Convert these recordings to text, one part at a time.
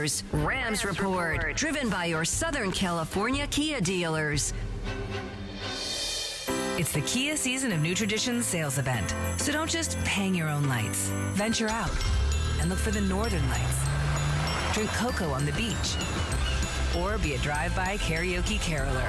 News, Rams Report, driven by your Southern California Kia dealers. It's the Kia Season of New Traditions sales event. So don't just hang your own lights. Venture out and look for the northern lights. Drink cocoa on the beach. Or be a drive-by karaoke caroler.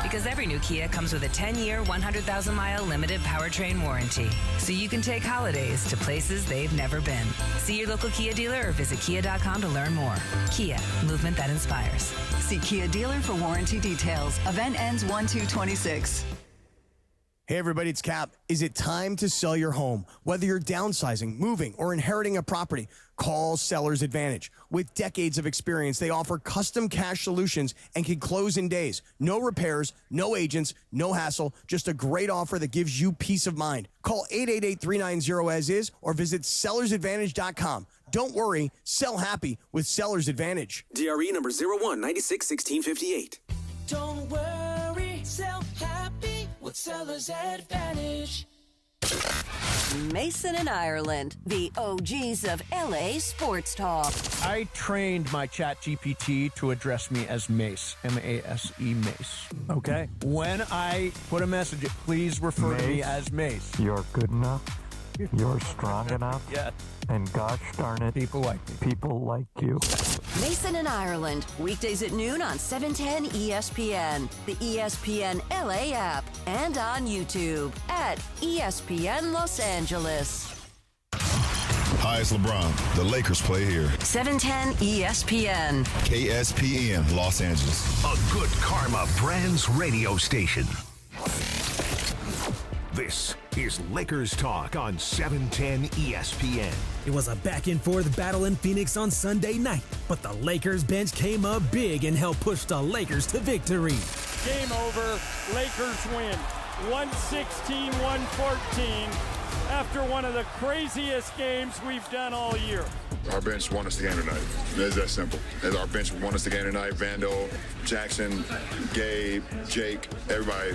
Because every new Kia comes with a 10-year, 100,000-mile limited powertrain warranty. So you can take holidays to places they've never been. See your local Kia dealer or visit kia.com to learn more. Kia, movement that inspires. See Kia dealer for warranty details. Event ends 1/2/26. Hey everybody, it's Cap. Is it time to sell your home? Whether you're downsizing, moving, or inheriting a property, call Seller's Advantage. With decades of experience, they offer custom cash solutions and can close in days. No repairs, no agents, no hassle, just a great offer that gives you peace of mind. Call 888-390-AS-IS or visit sellersadvantage.com. Don't worry, sell happy with Seller's Advantage. DRE number 01961658. Don't worry, sell happy with Seller's Advantage. Mason and Ireland, the OGs of LA sports talk. I trained my chat GPT to address me as Mace, M-A-S-E, Mace. Okay. When I put a message, please refer to me as Mace. You're good enough. You're strong enough. Yes. And gosh darn it, people like me. People like you. Mason and Ireland, weekdays at noon on 710 ESPN, the ESPN LA app, and on YouTube at ESPN Los Angeles. Hi, it's LeBron. The Lakers play here. 710 ESPN. KSPN, Los Angeles. A Good Karma Brands radio station. This is Lakers Talk on 710 ESPN. It was a back-and-forth battle in Phoenix on Sunday night, but the Lakers bench came up big and helped push the Lakers to victory. Game over. Lakers win. 116-114 after one of the craziest games we've done all year. Our bench won us the game tonight. It's that simple. Our bench won us the game tonight. Vando, Jackson, Gabe, Jake, everybody,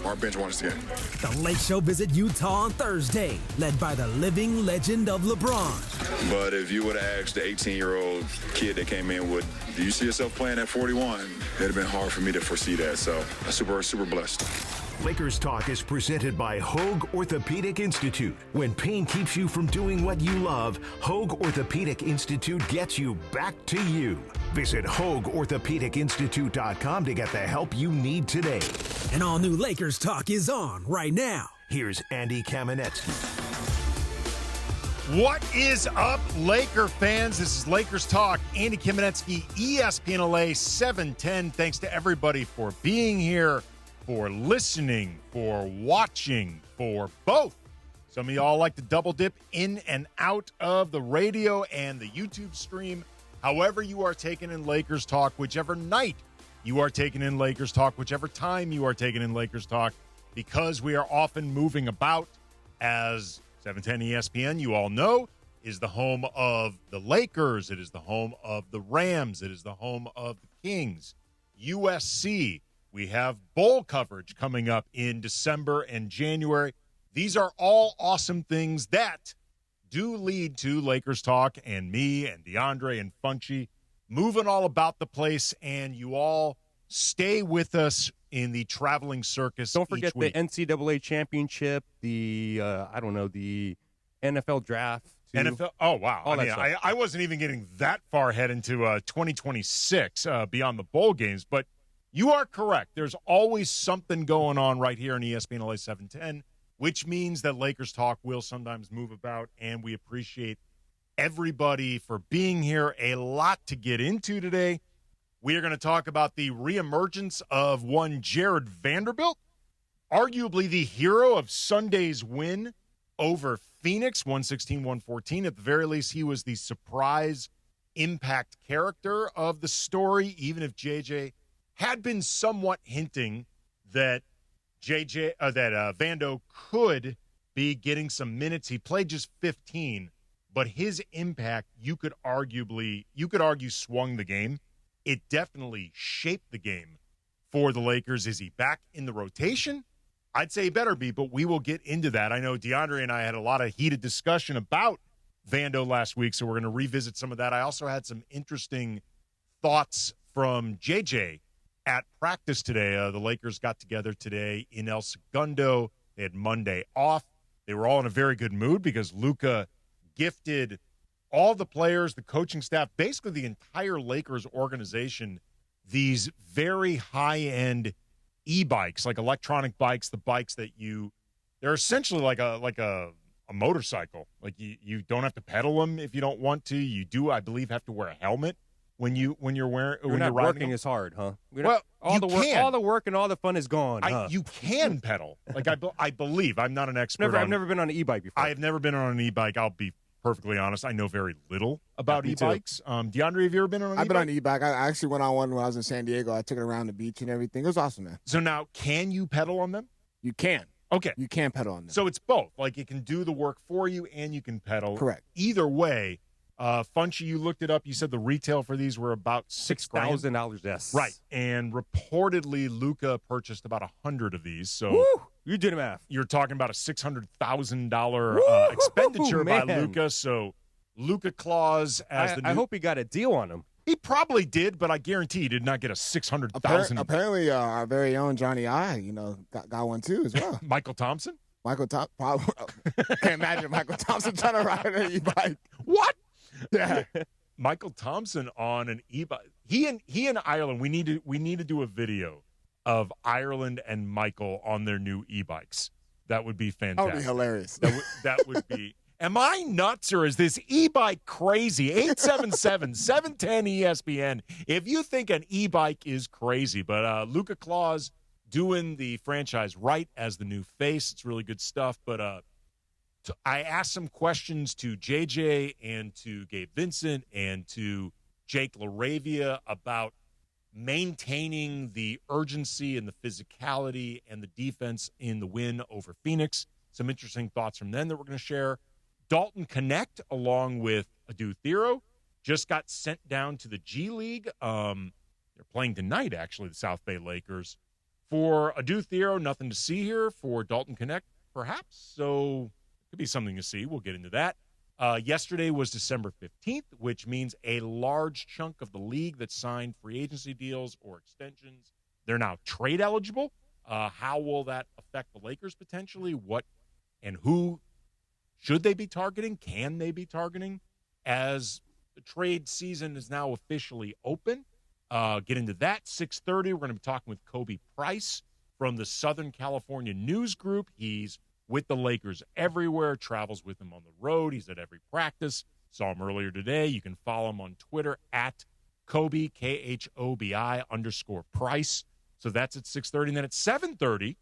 our bench won us the game. The Lake Show visit Utah on Thursday, led by the living legend of LeBron. But if you would have asked the 18-year-old kid that came in, do you see yourself playing at 41? It'd have been hard for me to foresee that. So I'm super, super blessed. Lakers Talk is presented by Hoag Orthopedic Institute. When pain keeps you from doing what you love, Hoag Orthopedic Institute gets you back to you. Visit HoagOrthopedicInstitute.com to get the help you need today. And all new Lakers Talk is on right now. Here's Andy Kamenetsky. What is up, Laker fans? This is Lakers Talk. Andy Kamenetsky, ESPN LA 710. Thanks to everybody for being here, for listening, for watching, for both. Some of y'all like to double dip in and out of the radio and the YouTube stream. However you are taking in Lakers Talk, whichever night you are taking in Lakers Talk, whichever time you are taking in Lakers Talk, because we are often moving about, as 710 ESPN, you all know, is the home of the Lakers. It is the home of the Rams. It is the home of the Kings, USC. We have bowl coverage coming up in December and January. These are all awesome things that do lead to Lakers Talk and me and DeAndre and Funchy moving all about the place, and you all stay with us in the traveling circus. Don't forget each week. the NCAA championship, the NFL draft. Too. NFL. Oh, wow. I wasn't even getting that far ahead into 2026 beyond the bowl games, but you are correct. There's always something going on right here on ESPN LA 710, which means that Lakers Talk will sometimes move about, and we appreciate everybody for being here. A lot to get into today. We are going to talk about the reemergence of one Jared Vanderbilt, arguably the hero of Sunday's win over Phoenix, 116-114. At the very least, he was the surprise impact character of the story, even if JJ had been somewhat hinting that Vando could be getting some minutes. He played just 15, but his impact, you could argue, swung the game. It definitely shaped the game for the Lakers. Is he back in the rotation? I'd say he better be, but we will get into that. I know DeAndre and I had a lot of heated discussion about Vando last week, so we're going to revisit some of that. I also had some interesting thoughts from JJ at practice today. The Lakers got together today in El Segundo. They had Monday off. They were all in a very good mood because Luka gifted all the players, the coaching staff, basically the entire Lakers organization, these very high-end e-bikes, like electronic bikes, the bikes that they're essentially like a motorcycle. Like you don't have to pedal them if you don't want to. You do, I believe, have to wear a helmet when you're not working as hard, huh? All the work and all the fun is gone. Huh? You can pedal. Like I believe. I'm not an expert. I've never been on an e-bike before. I have never been on an e-bike. I'll be perfectly honest. I know very little about e-bikes. DeAndre, have you ever been on an e-bike? I've been on an e-bike. I actually went on one when I was in San Diego. I took it around the beach and everything. It was awesome, man. So now, can you pedal on them? You can. Okay. You can pedal on them. So it's both. Like it can do the work for you and you can pedal. Correct. Either way, Funchy, you looked it up. You said the retail for these were about $6,000. Yes. Right. And reportedly, Luka purchased about 100 of these. So woo! You did the math. You're talking about a $600,000 expenditure by Luka. So Luka Claus I hope he got a deal on him. He probably did, but I guarantee he did not get a $600,000. Apparently, our very own Johnny I, got one too as well. Michael Thompson? Can't imagine Michael Thompson trying to ride an e-bike. What? Yeah. Michael Thompson on an e-bike. He and Ireland, we need to do a video of Ireland and Michael on their new e-bikes. That would be fantastic. That would be hilarious. That would be. Am I nuts or is this e-bike crazy? 877-710-ESPN. If you think an e-bike is crazy, but Luka Claus doing the franchise right as the new face. It's really good stuff. But I asked some questions to JJ and to Gabe Vincent and to Jake LaRavia about maintaining the urgency and the physicality and the defense in the win over Phoenix. Some interesting thoughts from them that we're going to share. Dalton Connect, along with Adu Thero, just got sent down to the G League. They're playing tonight, actually, the South Bay Lakers. For Adu Thero, nothing to see here. For Dalton Connect, perhaps. So it could be something to see. We'll get into that. Yesterday was December 15th, which means a large chunk of the league that signed free agency deals or extensions, they're now trade eligible. How will that affect the Lakers potentially? What and who should they be targeting? Can they be targeting? As the trade season is now officially open, get into that. 6:30, we're going to be talking with Kobe Price from the Southern California News Group. He's with the Lakers everywhere, travels with them on the road. He's at every practice. Saw him earlier today. You can follow him on Twitter at Kobe, KHOBI_Price. So that's at 6:30. And then at 7:30,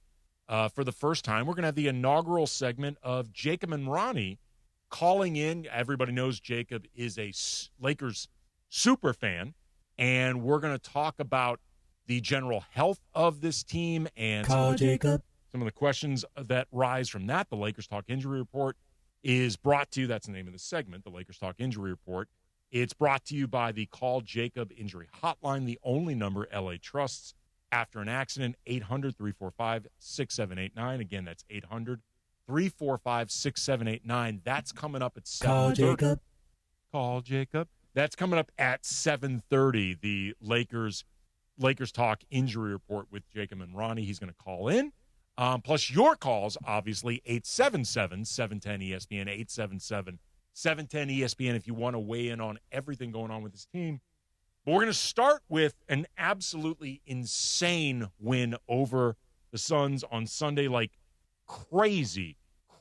for the first time, we're going to have the inaugural segment of Jacob and Ronnie calling in. Everybody knows Jacob is a Lakers super fan, and we're going to talk about the general health of this team and Call Jacob. Some of the questions that rise from that. The Lakers Talk Injury Report is brought to you. That's the name of the segment, the Lakers Talk Injury Report. It's brought to you by the Call Jacob Injury Hotline, the only number LA trusts after an accident, 800-345-6789. Again, that's 800-345-6789. That's coming up at 7:30. Call Jacob. Call Jacob. That's coming up at 7:30, the Lakers Talk Injury Report with Jacob and Ronnie. He's going to call in. Plus your calls, obviously, 877-710-ESPN, 877-710-ESPN if you want to weigh in on everything going on with this team. But we're going to start with an absolutely insane win over the Suns on Sunday, like crazy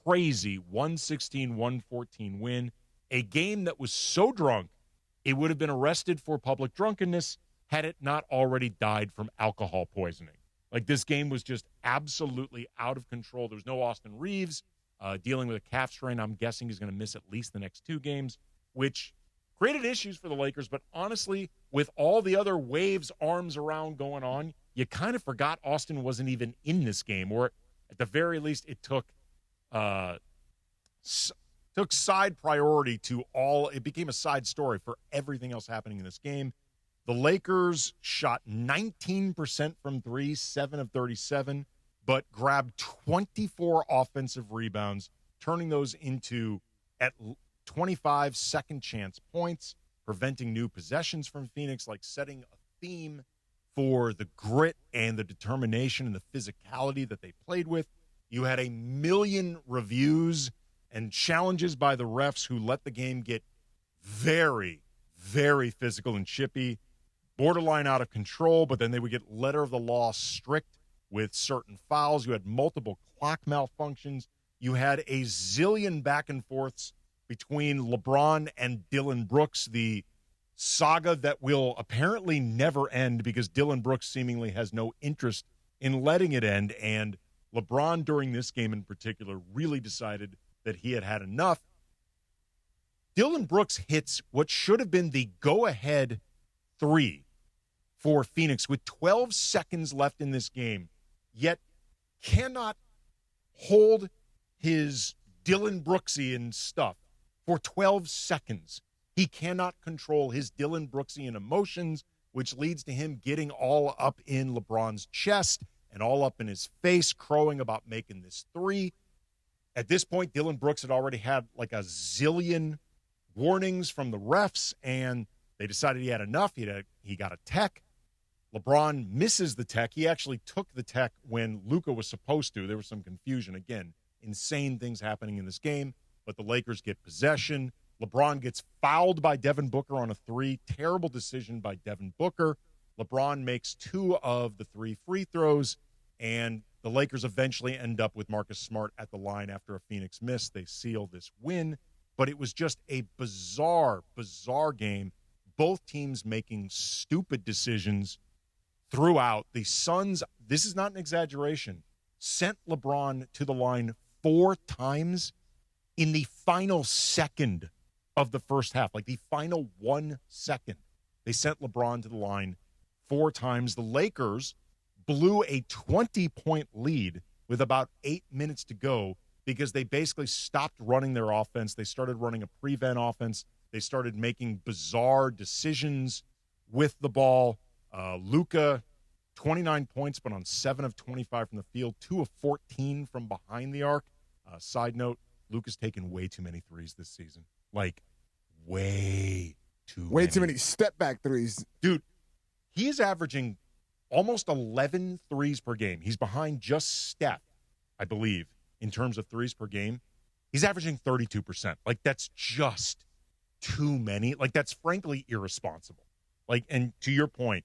116-114 win. A game that was so drunk, it would have been arrested for public drunkenness had it not already died from alcohol poisoning. Like, this game was just absolutely out of control. There was no Austin Reeves dealing with a calf strain. I'm guessing he's going to miss at least the next two games, which created issues for the Lakers. But honestly, with all the other waves, arms around going on, you kind of forgot Austin wasn't even in this game. Or at the very least, it took side priority to all. It became a side story for everything else happening in this game. The Lakers shot 19% from three, 7 of 37, but grabbed 24 offensive rebounds, turning those into 25 second chance points, preventing new possessions from Phoenix, like setting a theme for the grit and the determination and the physicality that they played with. You had 1 million reviews and challenges by the refs who let the game get very, very physical and chippy, borderline out of control, but then they would get letter of the law strict with certain fouls. You had multiple clock malfunctions. You had a zillion back and forths between LeBron and Dillon Brooks, the saga that will apparently never end because Dillon Brooks seemingly has no interest in letting it end. And LeBron, during this game in particular, really decided that he had had enough. Dillon Brooks hits what should have been the go-ahead 3 for Phoenix with 12 seconds left in this game, yet cannot hold his Dillon Brooksian stuff for 12 seconds. He cannot control his Dillon Brooksian emotions, which leads to him getting all up in LeBron's chest and all up in his face, crowing about making this 3. At this point, Dillon Brooks had already had like a zillion warnings from the refs, and they decided he had enough. He got a tech. LeBron misses the tech. He actually took the tech when Luka was supposed to. There was some confusion. Again, insane things happening in this game, but the Lakers get possession. LeBron gets fouled by Devin Booker on a 3. Terrible decision by Devin Booker. LeBron makes 2 of the 3 free throws, and the Lakers eventually end up with Marcus Smart at the line after a Phoenix miss. They seal this win, but it was just a bizarre, bizarre game. Both teams making stupid decisions throughout. The Suns, this is not an exaggeration, sent LeBron to the line 4 times in the final second of the first half, like the final 1 second. They sent LeBron to the line 4 times. The Lakers blew a 20-point lead with about 8 minutes to go because they basically stopped running their offense. They started running a prevent offense. They started making bizarre decisions with the ball. Luka, 29 points, but on 7 of 25 from the field, 2 of 14 from behind the arc. Side note, Luka's taken way too many threes this season. Like, way too many step back threes. Dude, he is averaging almost 11 threes per game. He's behind just Steph, I believe, in terms of threes per game. He's averaging 32%. Like, that's just too many. Like, that's frankly irresponsible. Like, and to your point,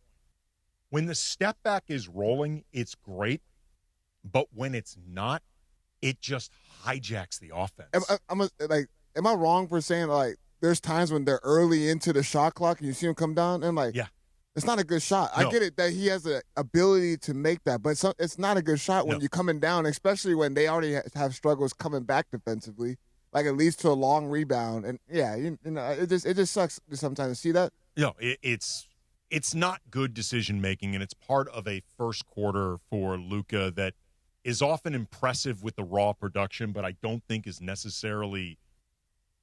when the step back is rolling, it's great. But when it's not, it just hijacks the offense. Am I wrong for saying, like, there's times when they're early into the shot clock and you see him come down and, like, yeah, it's not a good shot. No. I get it that he has the ability to make that, but it's not a good shot when you're coming down, especially when they already have struggles coming back defensively. Like, it leads to a long rebound. And, yeah, you know, it just sucks sometimes to see that. No, it's not good decision-making, and it's part of a first quarter for Luka that is often impressive with the raw production, but I don't think is necessarily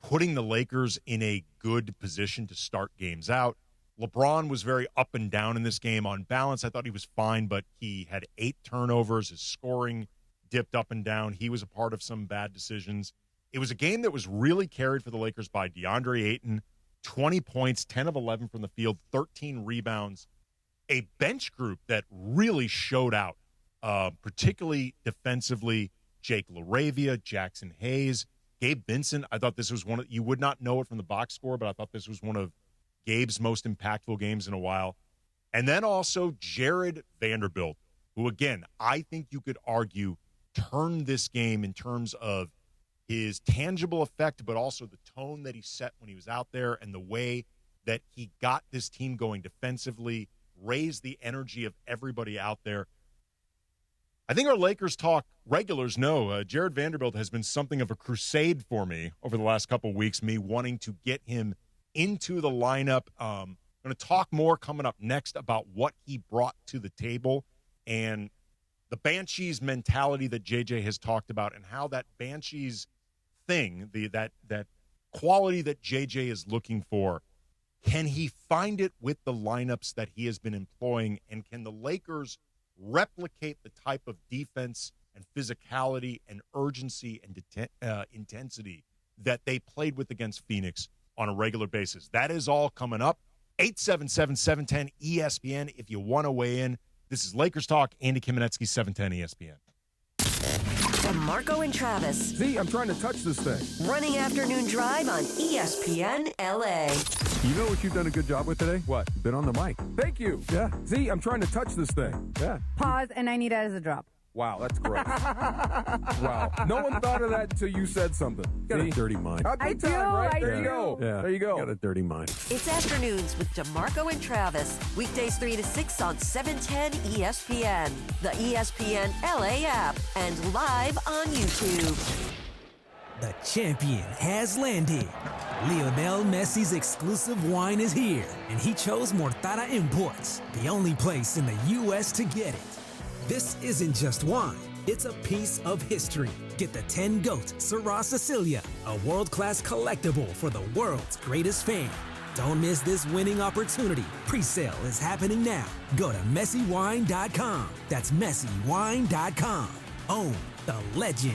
putting the Lakers in a good position to start games out. LeBron was very up and down in this game. On balance, I thought he was fine, but he had 8 turnovers. His scoring dipped up and down. He was a part of some bad decisions. It was a game that was really carried for the Lakers by DeAndre Ayton, 20 points, 10 of 11 from the field, 13 rebounds. A bench group that really showed out, particularly defensively. Jake LaRavia, Jackson Hayes, Gabe Vincent. I thought this was you would not know it from the box score, but I thought this was one of Gabe's most impactful games in a while. And then also Jared Vanderbilt, who, again, I think you could argue turned this game in terms of his tangible effect, but also the tone that he set when he was out there and the way that he got this team going defensively, raised the energy of everybody out there. I think our Lakers Talk regulars know Jared Vanderbilt has been something of a crusade for me over the last couple of weeks, me wanting to get him into the lineup. I'm going to talk more coming up next about what he brought to the table and the Banshees mentality that JJ has talked about and how that Banshees thing, that quality that JJ is looking for, can he find it with the lineups that he has been employing, and can the Lakers replicate the type of defense and physicality and urgency and intensity that they played with against Phoenix on a regular basis. That is all coming up. 877-710-ESPN if you want to weigh in. This is Lakers Talk. Andy Kamenetsky, 710 ESPN. DeMarco and Travis. Z, I'm trying to touch this thing. Running afternoon drive on ESPN LA. You know what you've done a good job with today? What? Been on the mic. Thank you. Yeah. Z, I'm trying to touch this thing. Yeah. Pause, and I need it as a drop. Wow, that's great. Wow. No one thought of that until you said something. You got a dirty mind. I do. Right? There you go. Yeah. There you go. You got a dirty mind. It's afternoons with DeMarco and Travis. Weekdays 3 to 6 on 710 ESPN, the ESPN LA app, and live on YouTube. The champion has landed. Lionel Messi's exclusive wine is here, and he chose Mortada Imports, the only place in the U.S. to get it. This isn't just wine, it's a piece of history. Get the 10 Goat Syrah Sicilia, a world-class collectible for the world's greatest fan. Don't miss this winning opportunity. Pre-sale is happening now. Go to messywine.com. That's messywine.com. Own the legend.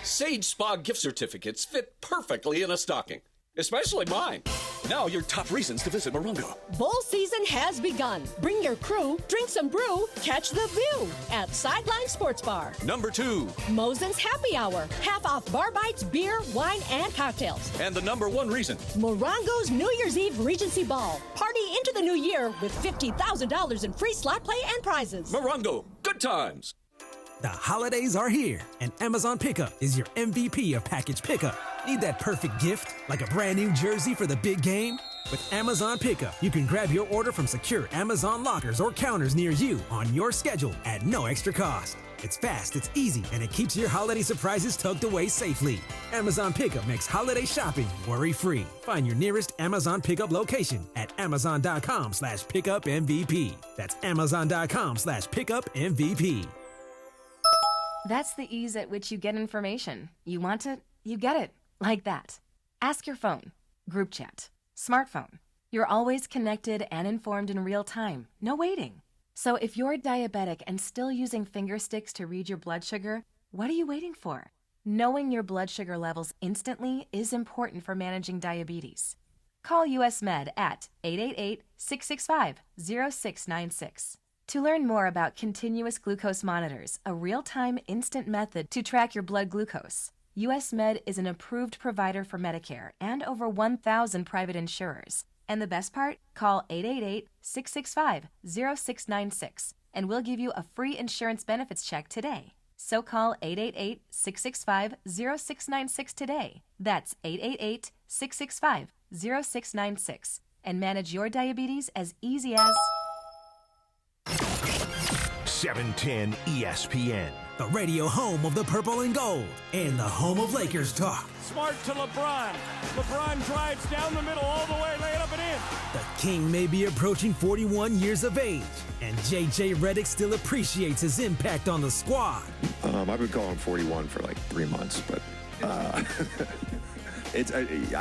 Sage Spa gift certificates fit perfectly in a stocking, especially mine. Now your top reasons to visit Morongo. Bowl season has begun. Bring your crew, drink some brew, catch the view at Sideline Sports Bar. Number 2. Mosen's Happy Hour. Half off bar bites, beer, wine, and cocktails. And the number 1 reason. Morongo's New Year's Eve Regency Ball. Party into the new year with $50,000 in free slot play and prizes. Morongo, good times. The holidays are here, and Amazon Pickup is your MVP of package pickup. Need that perfect gift, like a brand new jersey for the big game? With Amazon Pickup, you can grab your order from secure Amazon lockers or counters near you on your schedule at no extra cost. It's fast, it's easy, and it keeps your holiday surprises tucked away safely. Amazon Pickup makes holiday shopping worry-free. Find your nearest Amazon Pickup location at amazon.com/pickupmvp. That's amazon.com/pickupmvp. That's the ease at which you get information. You want it, you get it. Like that. Ask your phone. Group chat. Smartphone. You're always connected and informed in real time. No waiting. So if you're diabetic and still using finger sticks to read your blood sugar, what are you waiting for? Knowing your blood sugar levels instantly is important for managing diabetes. Call US Med at 888-665-0696. To learn more about continuous glucose monitors, a real-time instant method to track your blood glucose, US Med is an approved provider for Medicare and over 1,000 private insurers. And the best part? Call 888-665-0696 and we'll give you a free insurance benefits check today. So call 888-665-0696 today. That's 888-665-0696 and manage your diabetes as easy as 710 ESPN. The radio home of the purple and gold and the home of Lakers talk. Smart to LeBron. LeBron drives down the middle all the way, lay it up and in. The King may be approaching 41 years of age, and J.J. Redick still appreciates his impact on the squad. I've been calling 41 for like 3 months, but I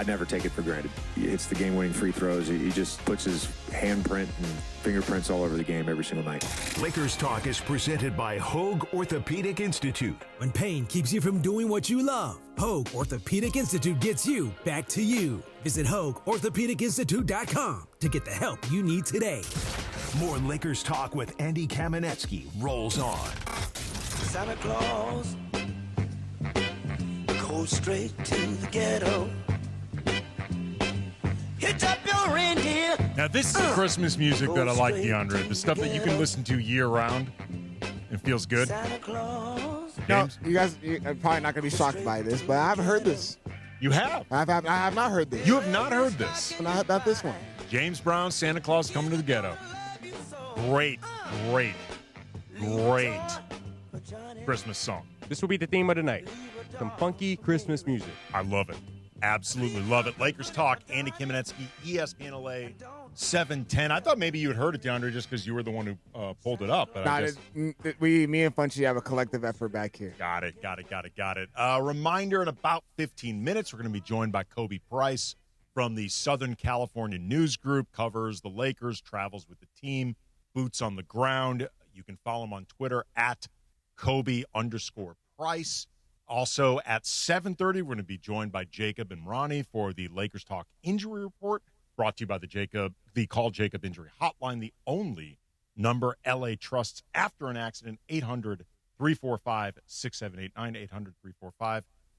never take it for granted. He hits the game-winning free throws. He just puts his handprint and fingerprints all over the game every single night. Lakers Talk is presented by Hoag Orthopedic Institute. When pain keeps you from doing what you love, Hoag Orthopedic Institute gets you back to you. Visit HoagOrthopedicInstitute.com to get the help you need today. More Lakers Talk with Andy Kamenetsky rolls on. Santa Claus goes straight to the ghetto. Hit up your reindeer. Now, this is the Christmas music that I like, DeAndre. The stuff that you can listen to year-round. It feels good. Now, you guys are probably not going to be shocked by this, but I haven't heard this. You have? I have not heard this. You have not heard this? Not this one. James Brown, Santa Claus Coming to the Ghetto. Great Christmas song. This will be the theme of the night. Some funky Christmas music. I love it. Absolutely love it. Lakers Talk, Andy Kamenetsky, ESPN LA, 710. I thought maybe you had heard it, DeAndre, just because you were the one who pulled it up. But me and Funchy have a collective effort back here. Got it. Reminder, in about 15 minutes, we're going to be joined by Kobe Price from the Southern California News Group, covers the Lakers, travels with the team, boots on the ground. You can follow him on Twitter at Kobe_Price. Also at 7:30, we're going to be joined by Jacob and Ronnie for the Lakers Talk Injury Report, brought to you by the Call Jacob Injury Hotline, the only number LA trusts after an accident, 800-345-6789,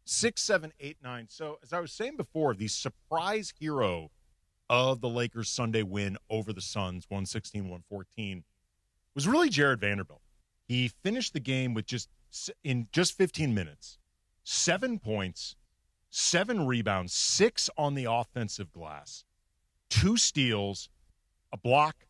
800-345-6789. So as I was saying before, the surprise hero of the Lakers' Sunday win over the Suns, 116-114, was really Jared Vanderbilt. He finished the game with in 15 minutes, 7 points, 7 rebounds, 6 on the offensive glass, 2 steals, a block.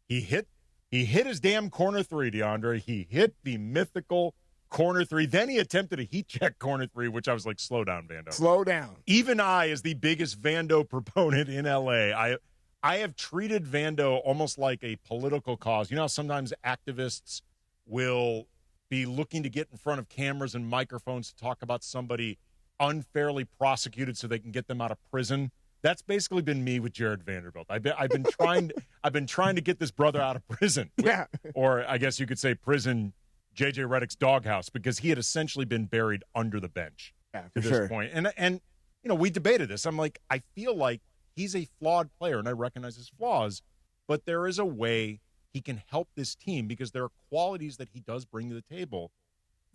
He hit his damn corner three, DeAndre. He hit the mythical corner three. Then he attempted a heat check corner three, which I was like, slow down, Vando. Slow down. Even I, as the biggest Vando proponent in LA, I have treated Vando almost like a political cause. You know how sometimes activists will be looking to get in front of cameras and microphones to talk about somebody unfairly prosecuted so they can get them out of prison? That's basically been me with Jared Vanderbilt. I've been trying to get this brother out of prison. Yeah. Or I guess you could say prison, JJ Redick's doghouse, because he had essentially been buried under the bench to this point. And you know, we debated this. I'm like, I feel like he's a flawed player, and I recognize his flaws, but there is a way he can help this team because there are qualities that he does bring to the table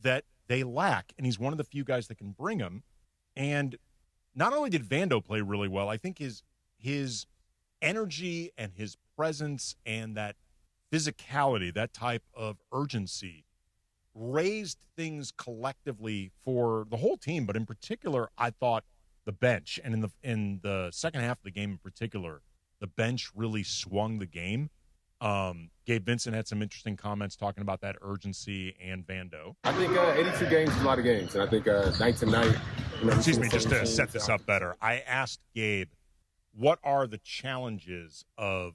that they lack, and he's one of the few guys that can bring them. And not only did Vando play really well, I think his energy and his presence and that physicality, that type of urgency, raised things collectively for the whole team. But in particular, I thought the bench, and in the second half of the game in particular, the bench really swung the game. Gabe Vincent had some interesting comments talking about that urgency and Vando. I think 82 games is a lot of games, and I think night to night. Excuse me, just to set this up better, I asked Gabe, what are the challenges of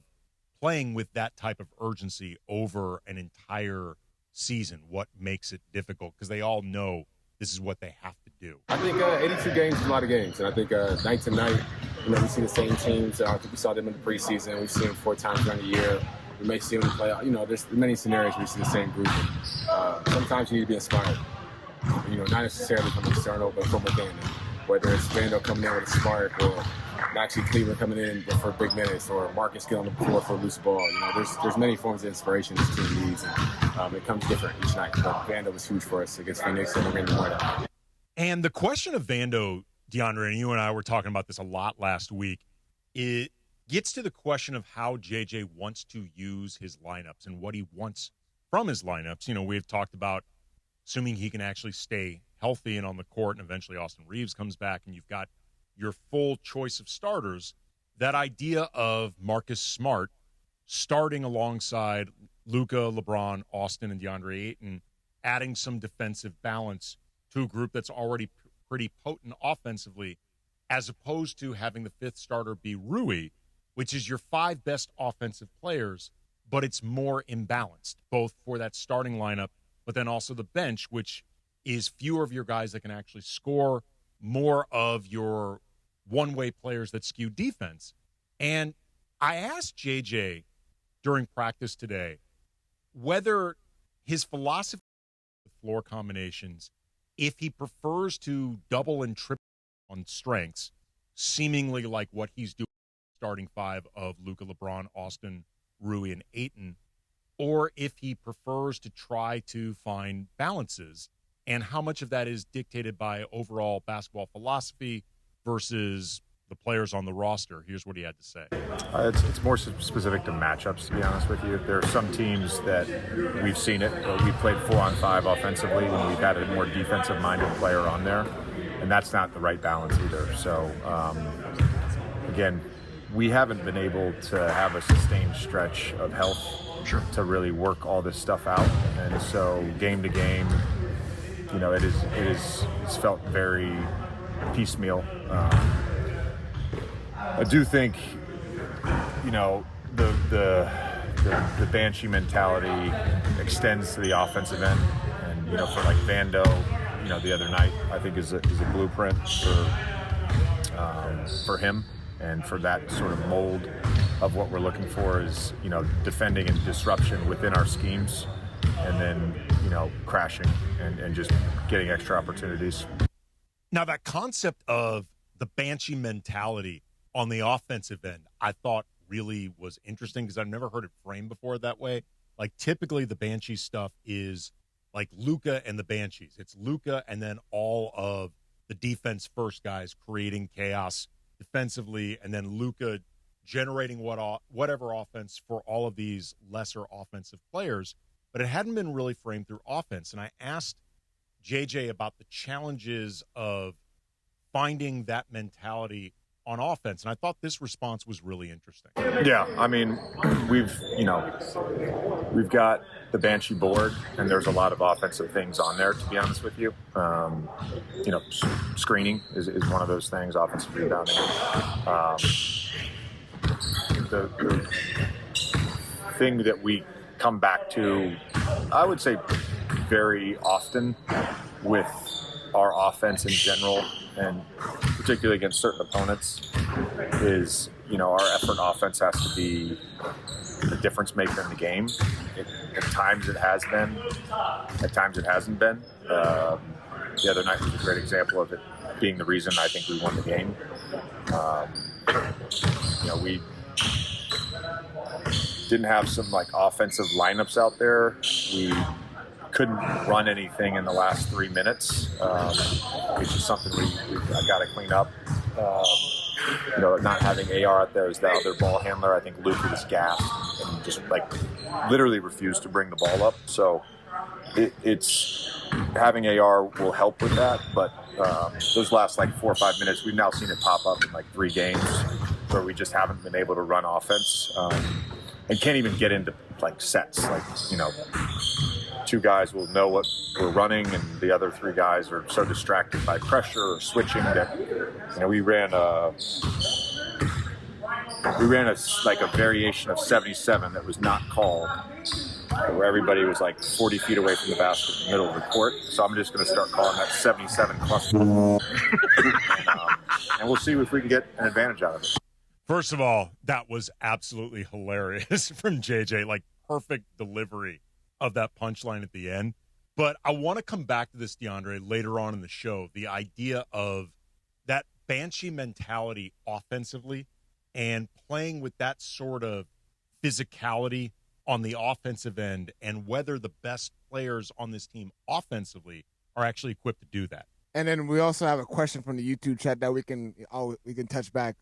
playing with that type of urgency over an entire season? What makes it difficult? Because they all know this is what they have to do. I think 82 games is a lot of games, and I think night to night, we see the same teams. I think we saw them in the preseason. We've seen them 4 times during the year. We may see them play out. There's many scenarios where we see the same group. Sometimes you need to be inspired. Not necessarily from external, but from within. Whether it's Vando coming in with a spark, or Maxie Cleveland coming in for big minutes, or Marcus getting on the floor for a loose ball. There's many forms of inspiration this team needs, and it comes different each night. But Vando was huge for us against Phoenix, and we're going to more that. And the question of Vando, DeAndre, and you and I were talking about this a lot last week, it gets to the question of how JJ wants to use his lineups and what he wants from his lineups. We've talked about assuming he can actually stay healthy and on the court, and eventually Austin Reeves comes back, and you've got your full choice of starters. That idea of Marcus Smart starting alongside Luka, LeBron, Austin, and DeAndre Ayton, adding some defensive balance to a group that's already pretty potent offensively, as opposed to having the fifth starter be Rui, which is your 5 best offensive players, but it's more imbalanced, both for that starting lineup, but then also the bench, which is fewer of your guys that can actually score, more of your one-way players that skew defense. And I asked JJ during practice today whether his philosophy with floor combinations, if he prefers to double and triple on strengths, seemingly like what he's doing starting 5 of Luka, LeBron, Austin, Rui, and Ayton, or if he prefers to try to find balances, and how much of that is dictated by overall basketball philosophy versus the players on the roster. Here's what he had to say. It's more specific to matchups, to be honest with you. There are some teams that we've seen it, where we played 4-on-5 offensively when we've had a more defensive-minded player on there, and that's not the right balance either. So, again, we haven't been able to have a sustained stretch of health to really work all this stuff out, and so game to game, it's felt very piecemeal. I do think, the Banshee mentality extends to the offensive end, and for like Vando, the other night, I think is a blueprint for him, and for that sort of mold of what we're looking for is defending and disruption within our schemes. and then, crashing and just getting extra opportunities. Now, that concept of the Banshee mentality on the offensive end, I thought really was interesting because I've never heard it framed before that way. Like, typically the Banshee stuff is like Luka and the Banshees. It's Luka and then all of the defense first guys creating chaos defensively, and then Luka generating whatever offense for all of these lesser offensive players. But it hadn't been really framed through offense. And I asked JJ about the challenges of finding that mentality on offense, and I thought this response was really interesting. Yeah, I mean, we've got the Banshee board, and there's a lot of offensive things on there, to be honest with you. Screening is one of those things, offensive rebounding. The thing that we come back to, I would say very often with our offense in general, and particularly against certain opponents, is, our effort on offense has to be the difference maker in the game. At times it has been, at times it hasn't been. The other night was a great example of it being the reason I think we won the game. We didn't have some offensive lineups out there. We couldn't run anything in the last 3 minutes, which is something I got to clean up. Not having AR out there as the other ball handler. I think Luka was gassed and just literally refused to bring the ball up. So it's having AR will help with that. But those last 4 or 5 minutes, we've now seen it pop up in 3 games where we just haven't been able to run offense and can't even get into sets. 2 guys will know what we're running, and the other 3 guys are so distracted by pressure or switching that we ran a variation of 77 that was not called, where everybody was 40 feet away from the basket in the middle of the court. So I'm just going to start calling that 77 cluster, and we'll see if we can get an advantage out of it. First of all, that was absolutely hilarious from JJ. Perfect delivery of that punchline at the end. But I want to come back to this, DeAndre, later on in the show, the idea of that Banshee mentality offensively and playing with that sort of physicality on the offensive end, and whether the best players on this team offensively are actually equipped to do that. And then we also have a question from the YouTube chat that we can touch back,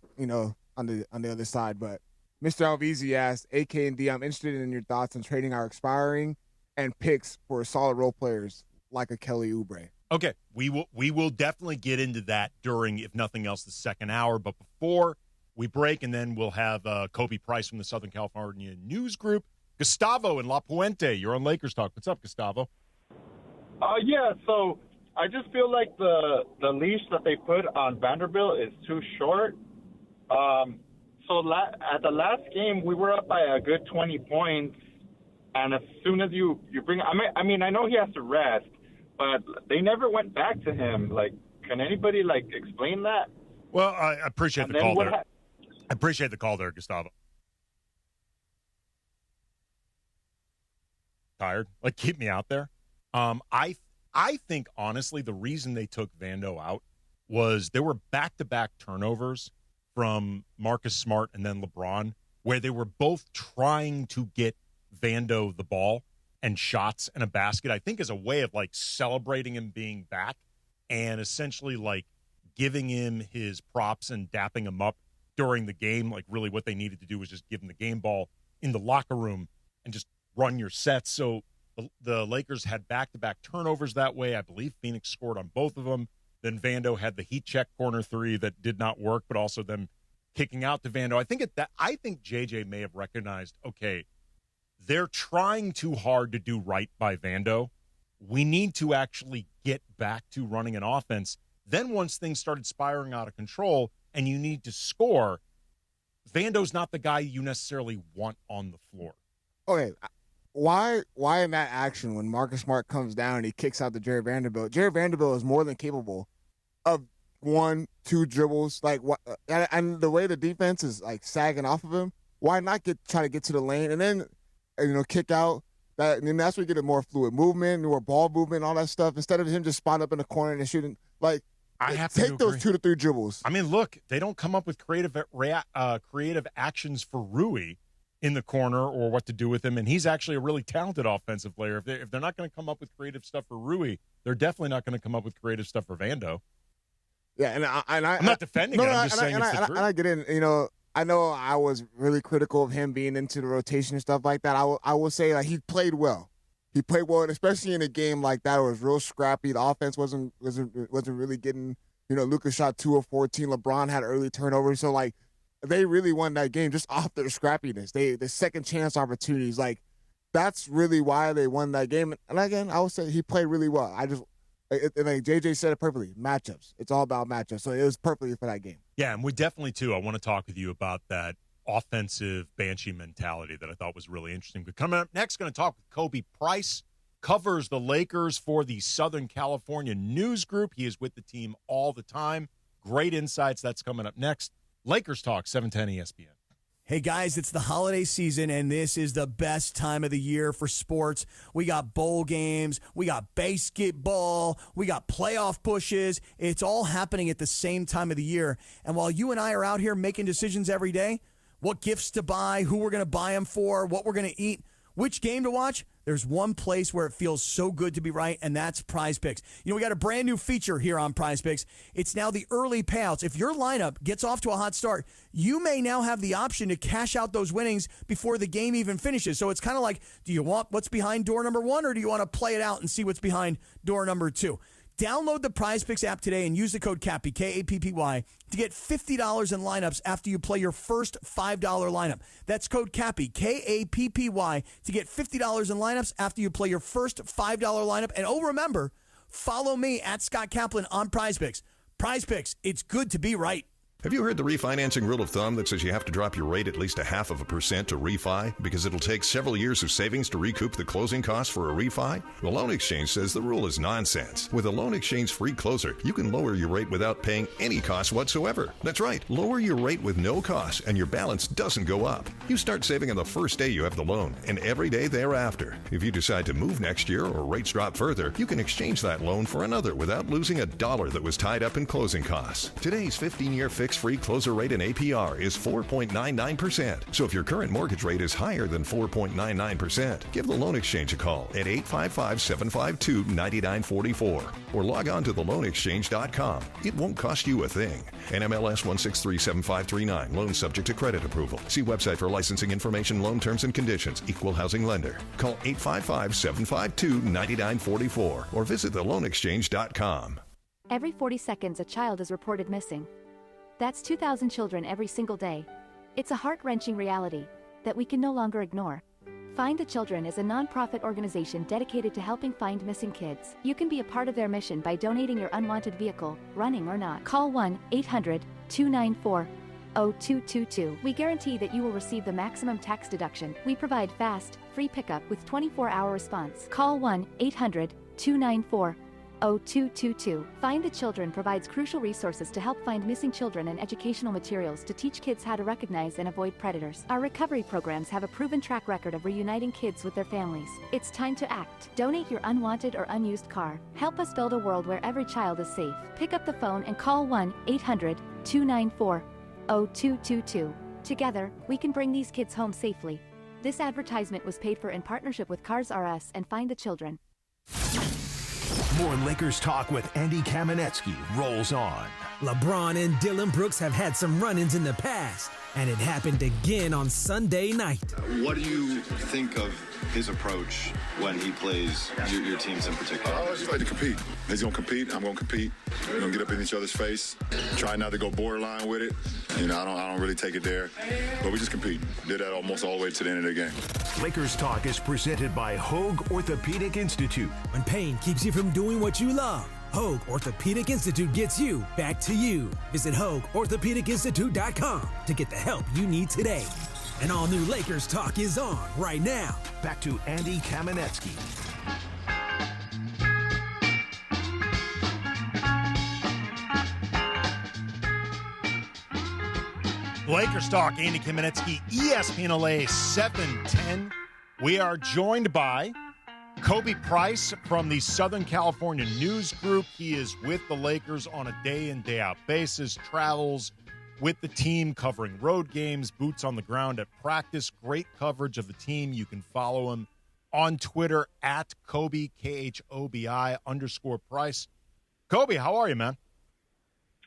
on the other side. But Mr. Alvizi asked, AK and D, I'm interested in your thoughts on trading our expiring and picks for solid role players like a Kelly Oubre. Okay, we will definitely get into that during, if nothing else, the second hour. But before we break, and then we'll have Kobe Price from the Southern California News Group. Gustavo in La Puente, you're on Lakers Talk. What's up, Gustavo? Yeah, so I just feel like the leash that they put on Vanderbilt is too short. At the last game, we were up by a good 20 points, and as soon as you bring, I know he has to rest, but they never went back to him. Can anybody explain that? Well, I appreciate the call there. I appreciate the call there, Gustavo. Tired? Keep me out there. I think honestly the reason they took Vando out was there were back-to-back turnovers from Marcus Smart and then LeBron, where they were both trying to get Vando the ball and shots and a basket, I think as a way of celebrating him being back and essentially giving him his props and dapping him up during the game. Really what they needed to do was just give him the game ball in the locker room and just run your sets. So the Lakers had back-to-back turnovers that way. I believe Phoenix scored on both of them. Then Vando had the heat check corner 3 that did not work, but also them kicking out to Vando. I think JJ may have recognized, okay, they're trying too hard to do right by Vando. We need to actually get back to running an offense. Then once things started spiraling out of control and you need to score, Vando's not the guy you necessarily want on the floor. Okay, why in that action when Marcus Smart comes down and he kicks out to Jared Vanderbilt? Jared Vanderbilt is more than capable of 1-2 dribbles. And the way the defense is sagging off of him, why not try to get to the lane and then kick out? And that's where you get a more fluid movement, more ball movement, all that stuff. Instead of him just spot up in the corner and shooting, like, I have take to those agree. 2 to 3 dribbles. I mean, look, they don't come up with creative actions for Rui in the corner or what to do with him, and he's actually a really talented offensive player. If they're not going to come up with creative stuff for Rui, they're definitely not going to come up with creative stuff for Vando. Yeah, and I'm not defending it. I'm just saying it's the truth. And I get in, I know I was really critical of him being into the rotation and stuff like that. I will say, like, he played well. He played well, and especially in a game like that, it was real scrappy. The offense wasn't really getting. Luka shot 2 of 14. LeBron had early turnovers, so like they really won that game just off their scrappiness. The second chance opportunities, like that's really why they won that game. And again, I would say he played really well. And like JJ said it perfectly, matchups. It's all about matchups. So it was perfectly for that game. Yeah, and we definitely, too, I want to talk with you about that offensive Banshee mentality that I thought was really interesting. But coming up next, going to talk with Kobe Price, covers the Lakers for the Southern California News Group. He is with the team all the time. Great insights. That's coming up next. Lakers Talk, 710 ESPN. Hey guys, it's the holiday season, and this is the best time of the year for sports. We got bowl games, we got basketball, we got playoff pushes. It's all happening at the same time of the year. And while you and I are out here making decisions every day, what gifts to buy, who we're going to buy them for, what we're going to eat, which game to watch, there's one place where it feels so good to be right, and that's Prize Picks. We got a brand new feature here on Prize Picks. It's now the early payouts. If your lineup gets off to a hot start, you may now have the option to cash out those winnings before the game even finishes. So it's kind of like, do you want what's behind door number 1, or do you want to play it out and see what's behind door number 2? Download the Prize Picks app today and use the code KAPPY, K-A-P-P-Y, to get $50 in lineups after you play your first $5 lineup. That's code KAPPY, K-A-P-P-Y, to get $50 in lineups after you play your first $5 lineup. And remember, follow me at Scott Kaplan on Prize Picks. Prize Picks, it's good to be right. Have you heard the refinancing rule of thumb that says you have to drop your rate at least 0.5% to refi because it'll take several years of savings to recoup the closing costs for a refi? The Loan Exchange says the rule is nonsense. With a Loan Exchange free closer, you can lower your rate without paying any cost whatsoever. That's right, lower your rate with no cost and your balance doesn't go up. You start saving on the first day you have the loan and every day thereafter. If you decide to move next year or rates drop further, you can exchange that loan for another without losing $1 that was tied up in closing costs. Today's 15-year fixed free closer rate in APR is 4.99%. So if your current mortgage rate is higher than 4.99%, give the Loan Exchange a call at 855-752-9944 or log on to theloanexchange.com. It won't cost you a thing. NMLS 1637539. Loan subject to credit approval. See website for licensing information, loan terms and conditions. Equal housing lender. Call 855-752-9944 or visit theloanexchange.com. Every 40 seconds, a child is reported missing. That's 2,000 children every single day. It's a heart-wrenching reality that we can no longer ignore. Find the Children is a non-profit organization dedicated to helping find missing kids. You can be a part of their mission by donating your unwanted vehicle, running or not. Call 1-800-294-0222. We guarantee that you will receive the maximum tax deduction. We provide fast, free pickup with 24-hour response. Call 1-800-294-0222. Find the Children provides crucial resources to help find missing children and educational materials to teach kids how to recognize and avoid predators. Our recovery programs have a proven track record of reuniting kids with their families. It's time to act. Donate your unwanted or unused car. Help us build a world where every child is safe. Pick up the phone and call 1-800-294-0222. Together, we can bring these kids home safely. This advertisement was paid for in partnership with Cars R Us and Find the Children. More Lakers talk with Andy Kamenetsky rolls on. LeBron and Dillon Brooks have had some run-ins in the past, and it happened again on Sunday night. What do you think of his approach when he plays your teams in particular? I just like to compete. He's going to compete. I'm going to compete. We're going to get up in each other's face. Try not to go borderline with it. I don't really take it there. But we just compete. Did that almost all the way to the end of the game. Lakers Talk is presented by Hoag Orthopedic Institute. When pain keeps you from doing what you love, Hoag Orthopedic Institute gets you back to you. Visit HoagOrthopedicInstitute.com to get the help you need today. And all new Lakers Talk is on right now. Back to Andy Kamenetsky. Lakers Talk, Andy Kamenetsky, ESPN LA 710 We are joined by Kobe Price from the Southern California News Group. He is with the Lakers on a day-in, day-out basis, travels with the team, covering road games, boots on the ground at practice. Great coverage of the team. You can follow him on Twitter at Kobe, KHOBI _Price. Kobe, how are you, man?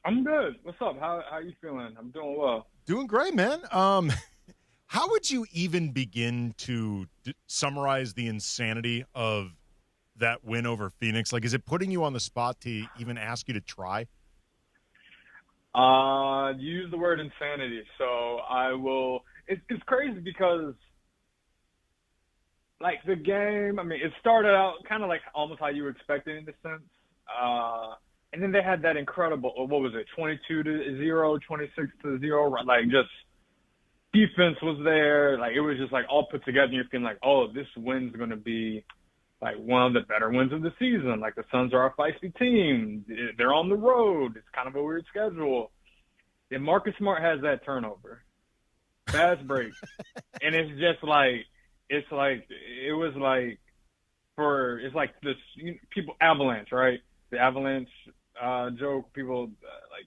I'm good. What's up? How you feeling? I'm doing well. Doing great, man. How would you even begin to summarize the insanity of that win over Phoenix? Like, is it putting you on the spot to even ask you to try? You use the word insanity, so I will. It's crazy because, like, the game, I mean, it started out kind of like almost how you expected in a sense. And then they had that incredible, what was it, 22-0, 26-0, like, just defense was there. Like, it was just, like, all put together, and you're feeling like, oh, this win's going to be, like, one of the better wins of the season. Like, the Suns are a feisty team. They're on the road. It's kind of a weird schedule. Then Marcus Smart has that turnover. Fast break. And it's just like, it's like this people, Avalanche, right? The Avalanche joke, people, like,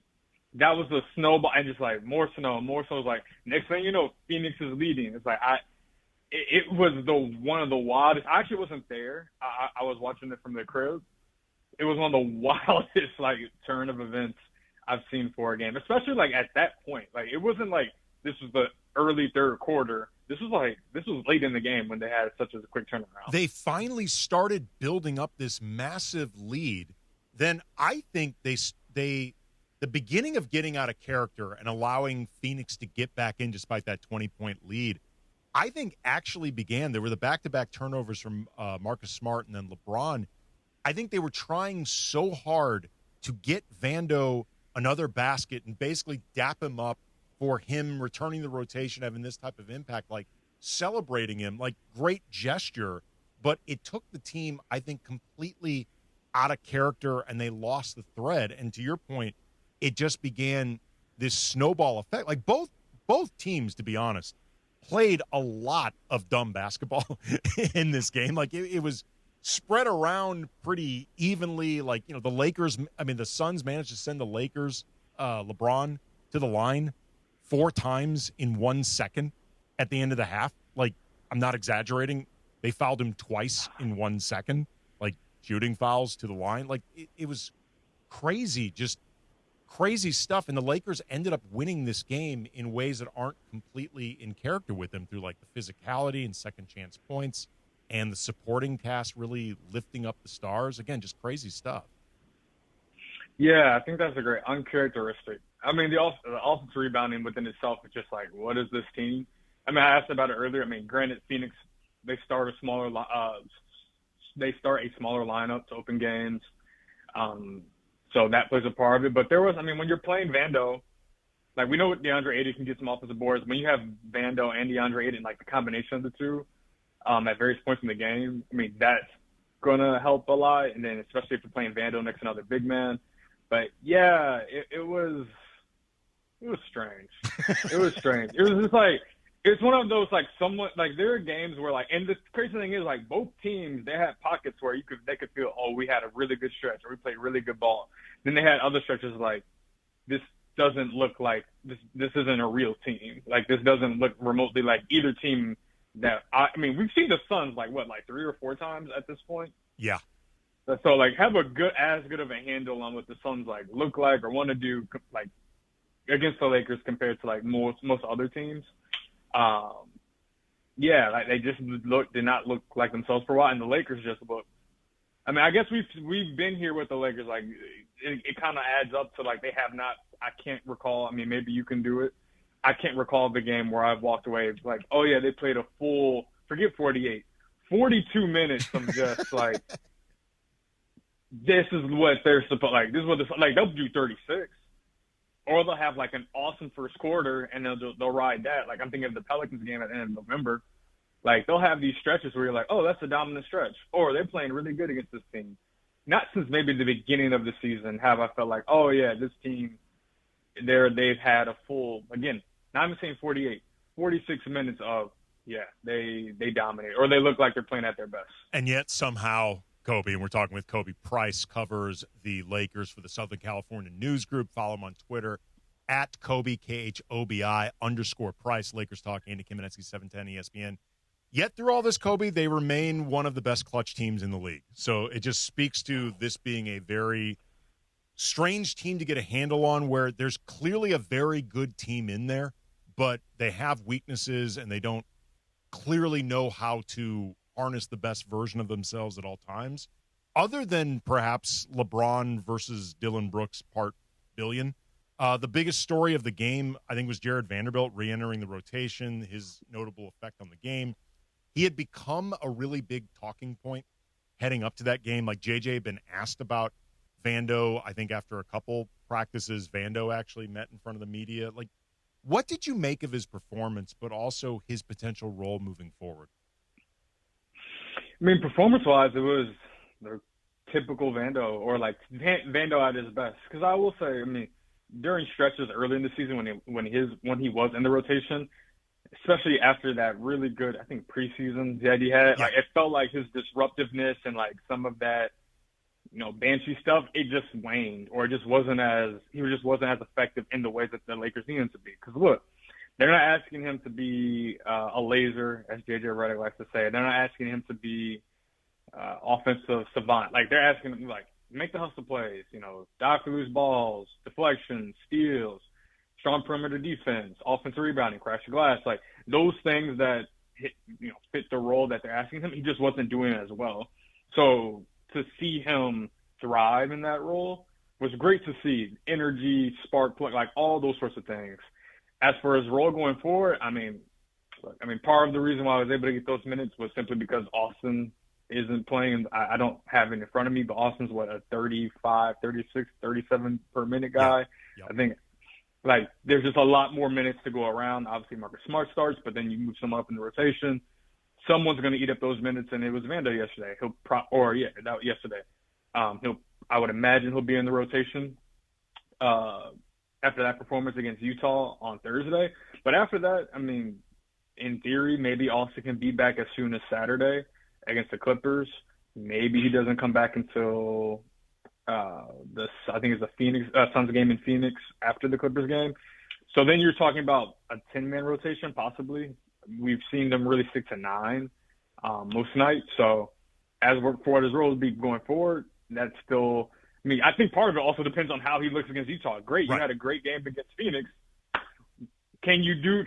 that was the snowball, and just like more snow. It's like, next thing you know, Phoenix is leading. It's like, it was one of the wildest. I actually wasn't there. I was watching it from the crib. It was one of the wildest, like, turn of events I've seen for a game, especially like at that point. Like, it wasn't like this was the early third quarter. This was late in the game when they had such a quick turnaround. They finally started building up this massive lead. Then I think the beginning of getting out of character and allowing Phoenix to get back in despite that 20-point lead, I think actually began. There were the back-to-back turnovers from Marcus Smart and then LeBron. I think they were trying so hard to get Vando another basket and basically dap him up for him returning the rotation, having this type of impact, like celebrating him, like great gesture. But it took the team, I think, completely out of character, and they lost the thread. And to your point, it just began this snowball effect. Like both teams, to be honest, played a lot of dumb basketball in this game. Like it was spread around pretty evenly. Like, you know, the Suns managed to send the Lakers, LeBron, to the line 4 times in 1 second at the end of the half. Like, I'm not exaggerating. They fouled him twice in 1 second, like shooting fouls to the line. Like, it was crazy, just crazy stuff. And the Lakers ended up winning this game in ways that aren't completely in character with them, through like the physicality and second chance points and the supporting cast really lifting up the stars. Again, just crazy stuff. Yeah, I think that's a great uncharacteristic. I mean, the offensive rebounding within itself is just like, what is this team? I mean, I asked about it earlier. I mean, granted, Phoenix, they start a smaller lineup to open games. So that plays a part of it. But when you're playing Vando, like, we know what DeAndre Ayton can get some offensive boards. When you have Vando and DeAndre Ayton, like the combination of the two at various points in the game, I mean, that's going to help a lot. And then especially if you're playing Vando next to another big man. But, yeah, it was strange. It was strange. It was just like, it's one of those, like, somewhat, like, there are games where, like, and the crazy thing is, like, both teams, they had pockets where they could feel, oh, we had a really good stretch, or we played really good ball. Then they had other stretches like, this doesn't look like, this isn't a real team. Like, this doesn't look remotely like either team that, I mean, we've seen the Suns, like, 3 or 4 times at this point? Yeah. So, like, have as good of a handle on what the Suns, like, look like or want to do, like, against the Lakers compared to, like, most other teams. Yeah, like, they just did not look like themselves for a while, and the Lakers just look. I mean, I guess we've been here with the Lakers. Like, it kind of adds up to, like, they have not. I can't recall. I mean, maybe you can do it. I can't recall the game where I've walked away like, oh yeah, they played a full. Forget 48, 42 minutes of just like, this is what they're supposed. Like, this is what they'll do 36. Or they'll have, like, an awesome first quarter, and they'll ride that. Like, I'm thinking of the Pelicans game at the end of November. Like, they'll have these stretches where you're like, oh, that's a dominant stretch. Or they're playing really good against this team. Not since maybe the beginning of the season have I felt like, oh, yeah, this team, they've had a full, again, not even saying 48, 46 minutes of Yeah, they dominate, or they look like they're playing at their best. And yet somehow Kobe, and we're talking with Kobe Price, covers the Lakers for the Southern California News Group. Follow him on Twitter at Kobe, KHOBI_Price. Lakers Talk, Andy Kamenetsky, 710 ESPN. Yet through all this, Kobe, they remain one of the best clutch teams in the league. So it just speaks to this being a very strange team to get a handle on, where there's clearly a very good team in there, but they have weaknesses and they don't clearly know how to harness the best version of themselves at all times. Other than perhaps LeBron versus Dylan Brooks part billion, the biggest story of the game, I think, was Jared Vanderbilt re-entering the rotation, his notable effect on the game. He had become a really big talking point heading up to that game. Like, JJ had been asked about Vando. I think after a couple practices, Vando actually met in front of the media. Like, what did you make of his performance, but also his potential role moving forward? I mean, performance-wise, it was the typical Vando, or like Vando at his best. Because I will say, I mean, during stretches early in the season when he was in the rotation, especially after that really good, I think, preseason that he had, like, it felt like his disruptiveness and like some of that, Banshee stuff, it just waned, or he just wasn't as effective in the ways that the Lakers need him to be. Because look, they're not asking him to be a laser, as JJ Redick likes to say. They're not asking him to be offensive savant. Like, they're asking him, like, make the hustle plays, dive for loose balls, deflections, steals, strong perimeter defense, offensive rebounding, crash the glass, like those things that fit the role that they're asking him. He just wasn't doing it as well. So to see him thrive in that role was great to see. Energy, spark plug, like all those sorts of things. As for his role going forward, I mean, part of the reason why I was able to get those minutes was simply because Austin isn't playing. I don't have it in front of me, but Austin's a 35, 36, 37 per minute guy. I think, like, there's just a lot more minutes to go around. Obviously, Marcus Smart starts, but then you move someone up in the rotation. Someone's going to eat up those minutes, and it was Vando yesterday. Yesterday. I would imagine he'll be in the rotation after that performance against Utah on Thursday. But after that, I mean, in theory, maybe Austin can be back as soon as Saturday against the Clippers. Maybe he doesn't come back until I think it's the Phoenix Suns game in Phoenix after the Clippers game. So then you're talking about a 10-man rotation possibly. We've seen them really stick to 9 most nights. So for what his role will be going forward, that's still – I mean, I think part of it also depends on how he looks against Utah. Great, you had a great game against Phoenix. Can you do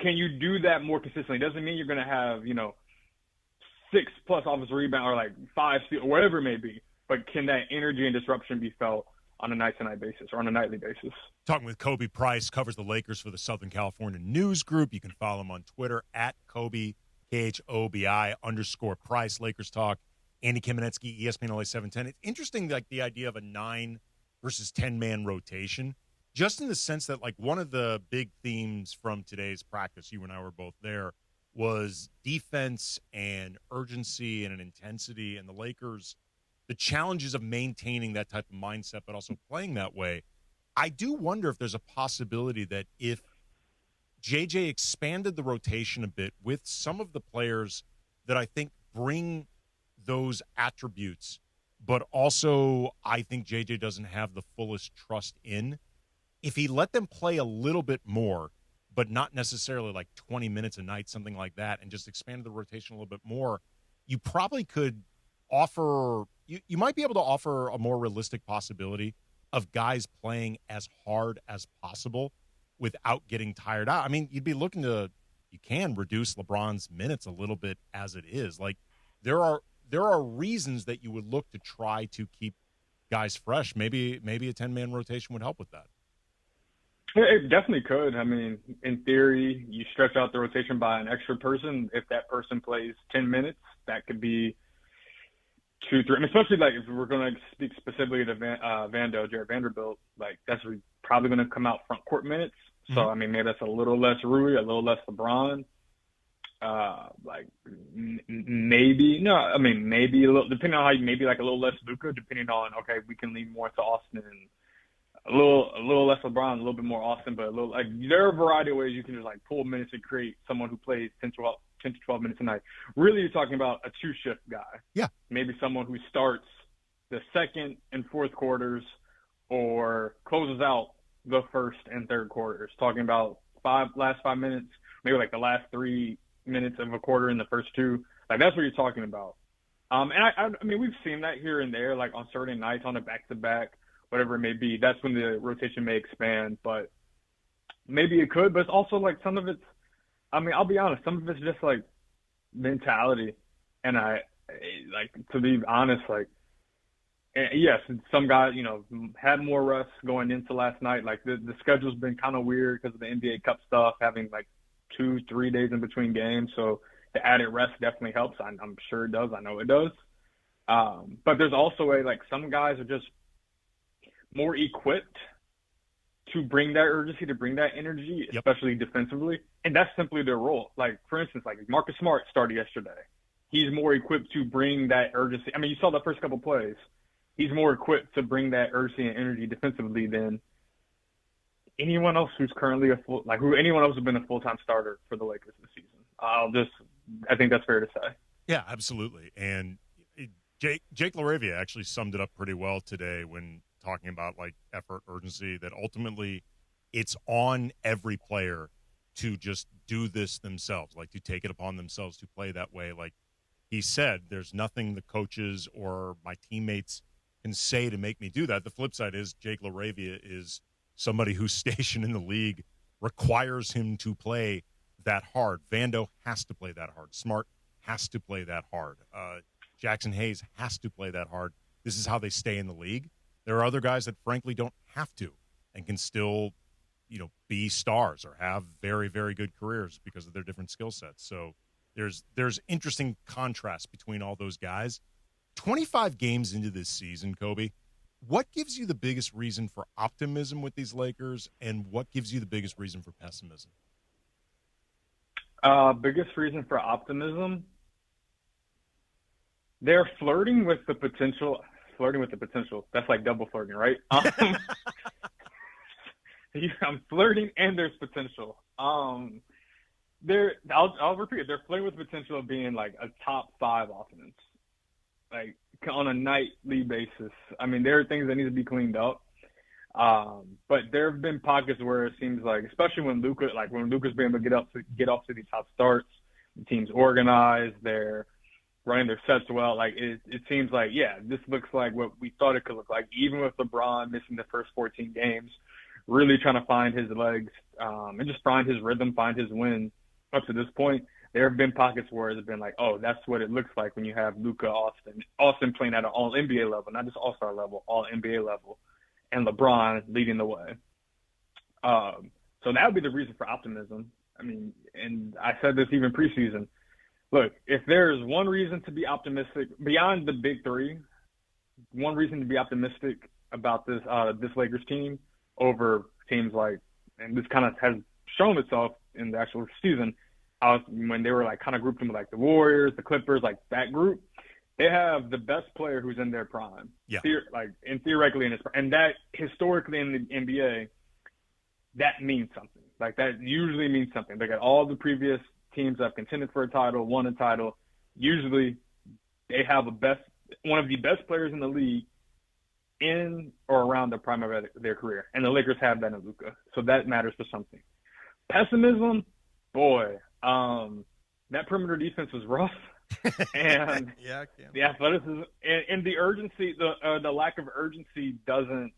that more consistently? Doesn't mean you're going to have 6+ offensive rebound or like 5 steals or whatever it may be. But can that energy and disruption be felt on a night-to-night basis or on a nightly basis? Talking with Kobe Price, covers the Lakers for the Southern California News Group. You can follow him on Twitter at Kobe, KHOBI_Price. Lakers Talk, Andy Kamenetsky, ESPN LA 710. It's interesting, like, the idea of a 9 versus 10-man rotation, just in the sense that, like, one of the big themes from today's practice, you and I were both there, was defense and urgency and an intensity, and the Lakers, the challenges of maintaining that type of mindset but also playing that way. I do wonder if there's a possibility that if JJ expanded the rotation a bit with some of the players that I think bring those attributes, but also I think JJ doesn't have the fullest trust in, if he let them play a little bit more, but not necessarily like 20 minutes a night, something like that, and just expanded the rotation a little bit more, you probably could offer – you might be able to offer a more realistic possibility of guys playing as hard as possible without getting tired out. I mean, you'd be looking to – you can reduce LeBron's minutes a little bit as it is. Like, there are reasons that you would look to try to keep guys fresh. Maybe a 10-man rotation would help with that. It definitely could. I mean, in theory, you stretch out the rotation by an extra person. If that person plays 10 minutes, that could be 2, 3. I mean, especially, like, if we're going to speak specifically to Jared Vanderbilt, like, that's probably going to come out front court minutes. Mm-hmm. So, I mean, maybe that's a little less Rui, a little less LeBron. Maybe a little, depending on how maybe like a little less Luka, depending on, okay, we can lean more into Austin and a little less LeBron, a little bit more Austin, but a little like there are a variety of ways you can just like pull minutes and create someone who plays 10 to 12 minutes a night. Really, you're talking about a two-shift guy. Yeah. Maybe someone who starts the second and fourth quarters or closes out the first and third quarters. Talking about last 5 minutes, maybe like the last 3 minutes of a quarter in the first two. Like that's what you're talking about. And I mean, we've seen that here and there, like on certain nights on a back-to-back, whatever it may be. That's when the rotation may expand, but maybe it could. But it's also like some of it's, I mean, I'll be honest, some of it's just like mentality. And to be honest, like, yes, some guys, had more rest going into last night. Like the schedule's been kind of weird because of the NBA Cup stuff, having like 2-3 days in between games. So the added rest definitely helps. I'm sure it does. I know it does. But there's also some guys are just more equipped to bring that urgency, to bring that energy, especially defensively. And that's simply their role. Like, for instance, like Marcus Smart started yesterday. He's more equipped to bring that urgency. I mean, you saw the first couple plays. He's more equipped to bring that urgency and energy defensively than anyone else who's currently anyone else who's been a full-time starter for the Lakers this season. I think that's fair to say. Yeah, absolutely. And Jake LaRavia actually summed it up pretty well today when talking about like effort, urgency, that ultimately it's on every player to just do this themselves, like to take it upon themselves to play that way. Like he said, there's nothing the coaches or my teammates can say to make me do that. The flip side is Jake LaRavia is somebody whose station in the league requires him to play that hard. Vando has to play that hard. Smart has to play that hard. Jackson Hayes has to play that hard. This is how they stay in the league. There are other guys that frankly don't have to and can still, be stars or have very, very good careers because of their different skill sets. So there's interesting contrast between all those guys. 25 games into this season, Kobe, what gives you the biggest reason for optimism with these Lakers, and what gives you the biggest reason for pessimism? Biggest reason for optimism? They're flirting with the potential. Flirting with the potential. That's like double flirting, right? I'm flirting and there's potential. I'll repeat it. They're flirting with the potential of being like a top 5 offense, like on a nightly basis. I mean, there are things that need to be cleaned up. But there have been pockets where it seems like, especially when Luka's been able to get off to these top starts, the team's organized, they're running their sets well. Like it seems like, this looks like what we thought it could look like, even with LeBron missing the first 14 games, really trying to find his legs, and just find his rhythm, find his win up to this point. There have been pockets where it's been like, oh, that's what it looks like when you have Luka, Austin playing at an all NBA level, not just all-star level, all NBA level, and LeBron leading the way. So that would be the reason for optimism. I mean, and I said this even preseason. Look, if there's one reason to be optimistic beyond the big three, one reason to be optimistic about this Lakers team over teams like, and this kind of has shown itself in the actual season, when they were like kind of grouped into like the Warriors, the Clippers, like that group, they have the best player who's in their prime. Yeah. Theoretically in his prime. And that historically in the NBA, that means something. Like that usually means something. They got all the previous teams that have contended for a title, won a title. Usually they have one of the best players in the league in or around the prime of their career. And the Lakers have that in Luka. So that matters for something. Pessimism, boy, that perimeter defense was rough. And the athleticism and the urgency, the lack of urgency doesn't,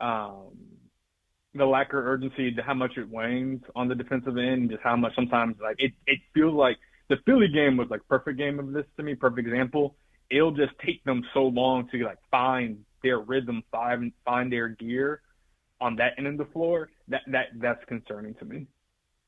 the lack of urgency, how much it wanes on the defensive end, just how much sometimes like it feels like the Philly game was like perfect game of this to me, perfect example. It'll just take them so long to like find their rhythm, find their gear on that end of the floor. That's concerning to me.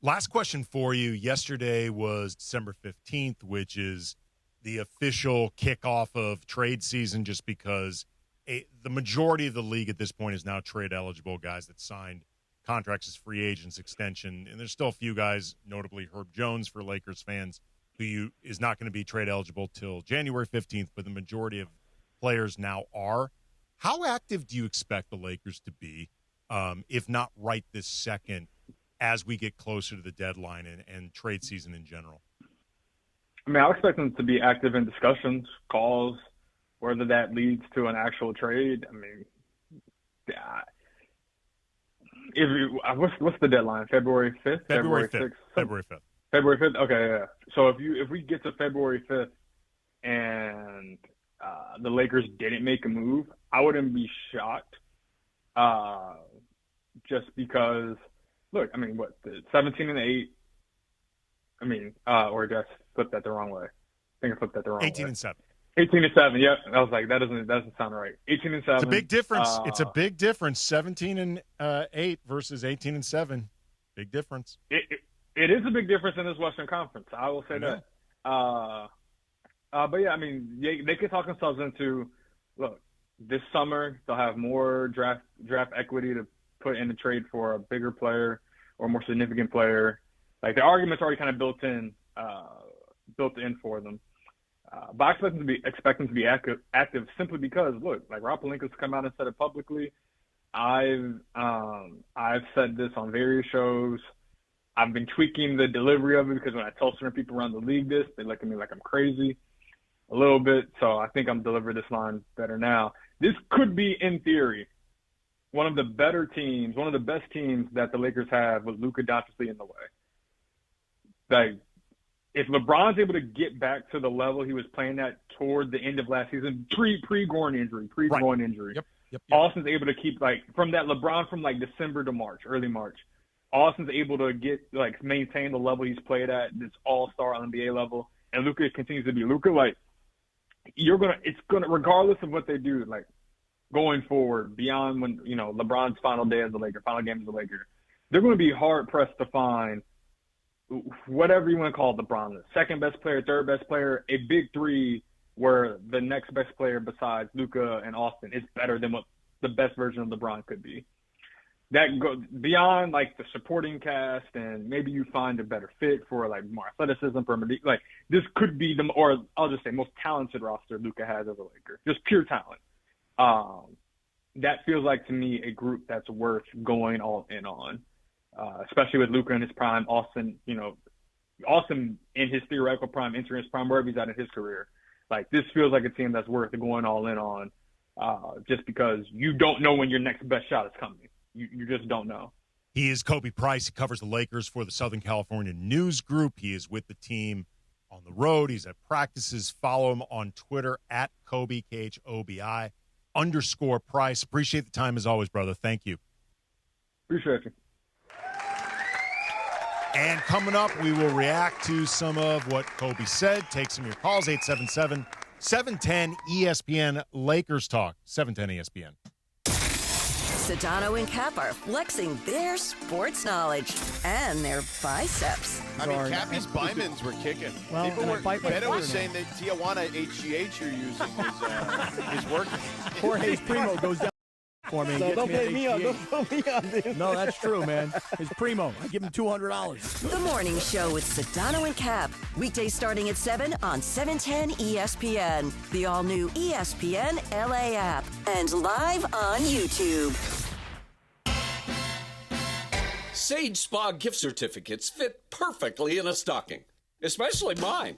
Last question for you. Yesterday was December 15th, which is the official kickoff of trade season, just because the majority of the league at this point is now trade eligible, guys that signed contracts as free agents, extension. And there's still a few guys, notably Herb Jones for Lakers fans, who is not going to be trade eligible till January 15th, but the majority of players now are. How active do you expect the Lakers to be if not right this second, as we get closer to the deadline and trade season in general? I mean, I expect them to be active in discussions, calls, whether that leads to an actual trade. I mean, what's the deadline? February 5th? February 5th. 6th? February 5th. February 5th? Okay, yeah. So if we get to February 5th and the Lakers didn't make a move, I wouldn't be shocked. Just because, look, I mean, what, 17-8? I mean, or did I flip that the wrong way? I think I flipped that the wrong way. 18-7. 18-7. Yep. I was like, that doesn't sound right. 18-7. It's a big difference. It's a big difference. 17-8 versus 18-7. Big difference. It is a big difference in this Western Conference. I will say that. But yeah, I mean, they could talk themselves into, look, this summer they'll have more draft equity to put in a trade for a bigger player or a more significant player. Like, the argument's already kind of built in for them. But I expect them to be active simply because, look, like Rob Pelinka's come out and said it publicly. I've said this on various shows. I've been tweaking the delivery of it because when I tell certain people around the league this, they look at me like I'm crazy a little bit. So I think I'm delivering this line better now. This could be, in theory, one of the better teams, one of the best teams that the Lakers have with Luka Doncic in the way. Like, if LeBron's able to get back to the level he was playing at toward the end of last season, pre-groin injury, Yep. Austin's able to keep, like, from that LeBron from, like, December to March, early March. Austin's able to maintain the level he's played at, this all-star NBA level, and Luka continues to be Luka. Like, it's gonna, regardless of what they do, like, going forward, beyond when, you know, LeBron's final day as a Laker, final game as a Laker, they're going to be hard-pressed to find whatever you want to call it, LeBron, the second best player, third best player, a big three where the next best player besides Luka and Austin is better than what the best version of LeBron could be. That goes beyond, like, the supporting cast, and maybe you find a better fit for, like, more athleticism, like, this could be or I'll just say most talented roster Luka has as a Laker, just pure talent. That feels like, to me, a group that's worth going all in on, especially with Luka in his prime, Austin in his theoretical prime, entering his prime, wherever he's at in his career. Like, this feels like a team that's worth going all in on, just because you don't know when your next best shot is coming. You just don't know. He is Kobe Price. He covers the Lakers for the Southern California News Group. He is with the team on the road. He's at practices. Follow him on Twitter at Kobe, KHOBI _Price. Appreciate the time as always, brother. Thank you. Appreciate you. And coming up, we will react to some of what Kobe said. Take some of your calls, 877-710 ESPN Lakers Talk, 710 ESPN. Sedano and Cap are flexing their sports knowledge and their biceps. I mean, Cappy's Bymans were kicking. Well, Beto was saying that Tijuana HGH you're using is working. Jorge's Primo goes down for me. So don't put me on this. No, that's true, man. His Primo. I give him $200. The Morning Show with Sedano and Cap. Weekdays starting at 7 on 710 ESPN. The all-new ESPN LA app. And live on YouTube. Sage Spa gift certificates fit perfectly in a stocking, especially mine.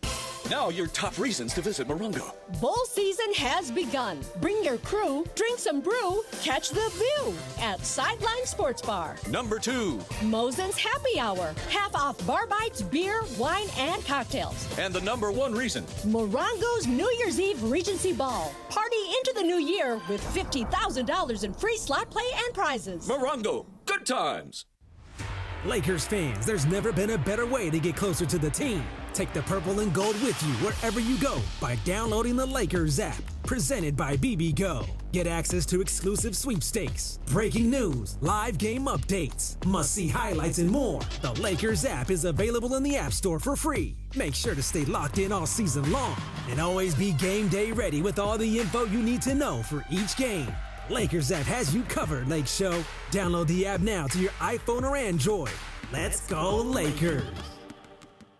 Now your top reasons to visit Morongo. Bowl season has begun. Bring your crew, drink some brew, catch the view at Sideline Sports Bar. Number 2. Mosen's Happy Hour. Half off bar bites, beer, wine, and cocktails. And the number 1 reason. Morongo's New Year's Eve Regency Ball. Party into the new year with $50,000 in free slot play and prizes. Morongo. Good times. Lakers fans, there's never been a better way to get closer to the team. Take the purple and gold with you wherever you go by downloading the Lakers app. Presented by BBGO. Get access to exclusive sweepstakes, breaking news, live game updates, must-see highlights, and more. The Lakers app is available in the App Store for free. Make sure to stay locked in all season long and always be game day ready with all the info you need to know for each game. Lakers app has you covered, Lake Show. Download the app now to your iPhone or Android. Let's go Lakers.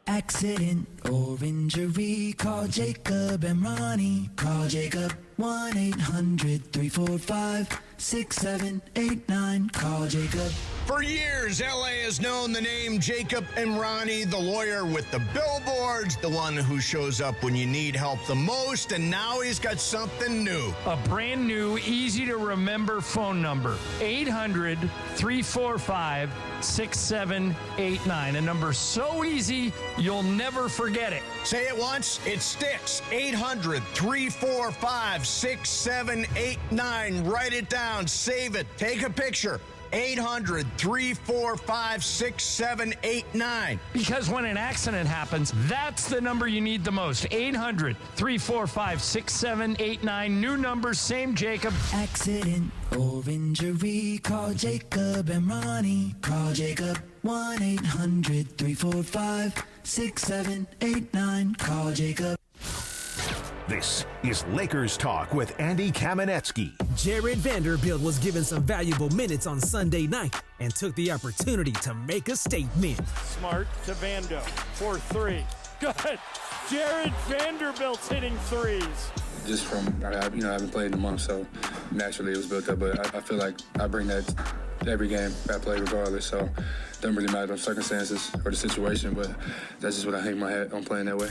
Accident or injury, call Jacob and Ronnie. Call Jacob. 1-800-345-6789. Call Jacob. For years, LA has known the name Jacob Imrani, the lawyer with the billboards, the one who shows up when you need help the most, and now he's got something new. A brand new, easy-to-remember phone number, 800-345-6789. A number so easy, you'll never forget it. Say it once, it sticks. 800-345-6789. Write it down, save it, take a picture. 800-345-6789. Because when an accident happens, that's the number you need the most. 800-345-6789. New number, same Jacob. Accident or injury, call Jacob and Ronnie. Call Jacob. 1-800-345-6789. Call Jacob. This is Lakers Talk with Andy Kamenetsky. Jared Vanderbilt was given some valuable minutes on Sunday night and took the opportunity to make a statement. Smart to Vando for three. Good. Jared Vanderbilt's hitting threes. Just from, I haven't played in a month, so naturally it was built up. But I feel like I bring that to every game I play regardless. So it doesn't really matter the circumstances or the situation, but that's just what I hang my hat on, playing that way.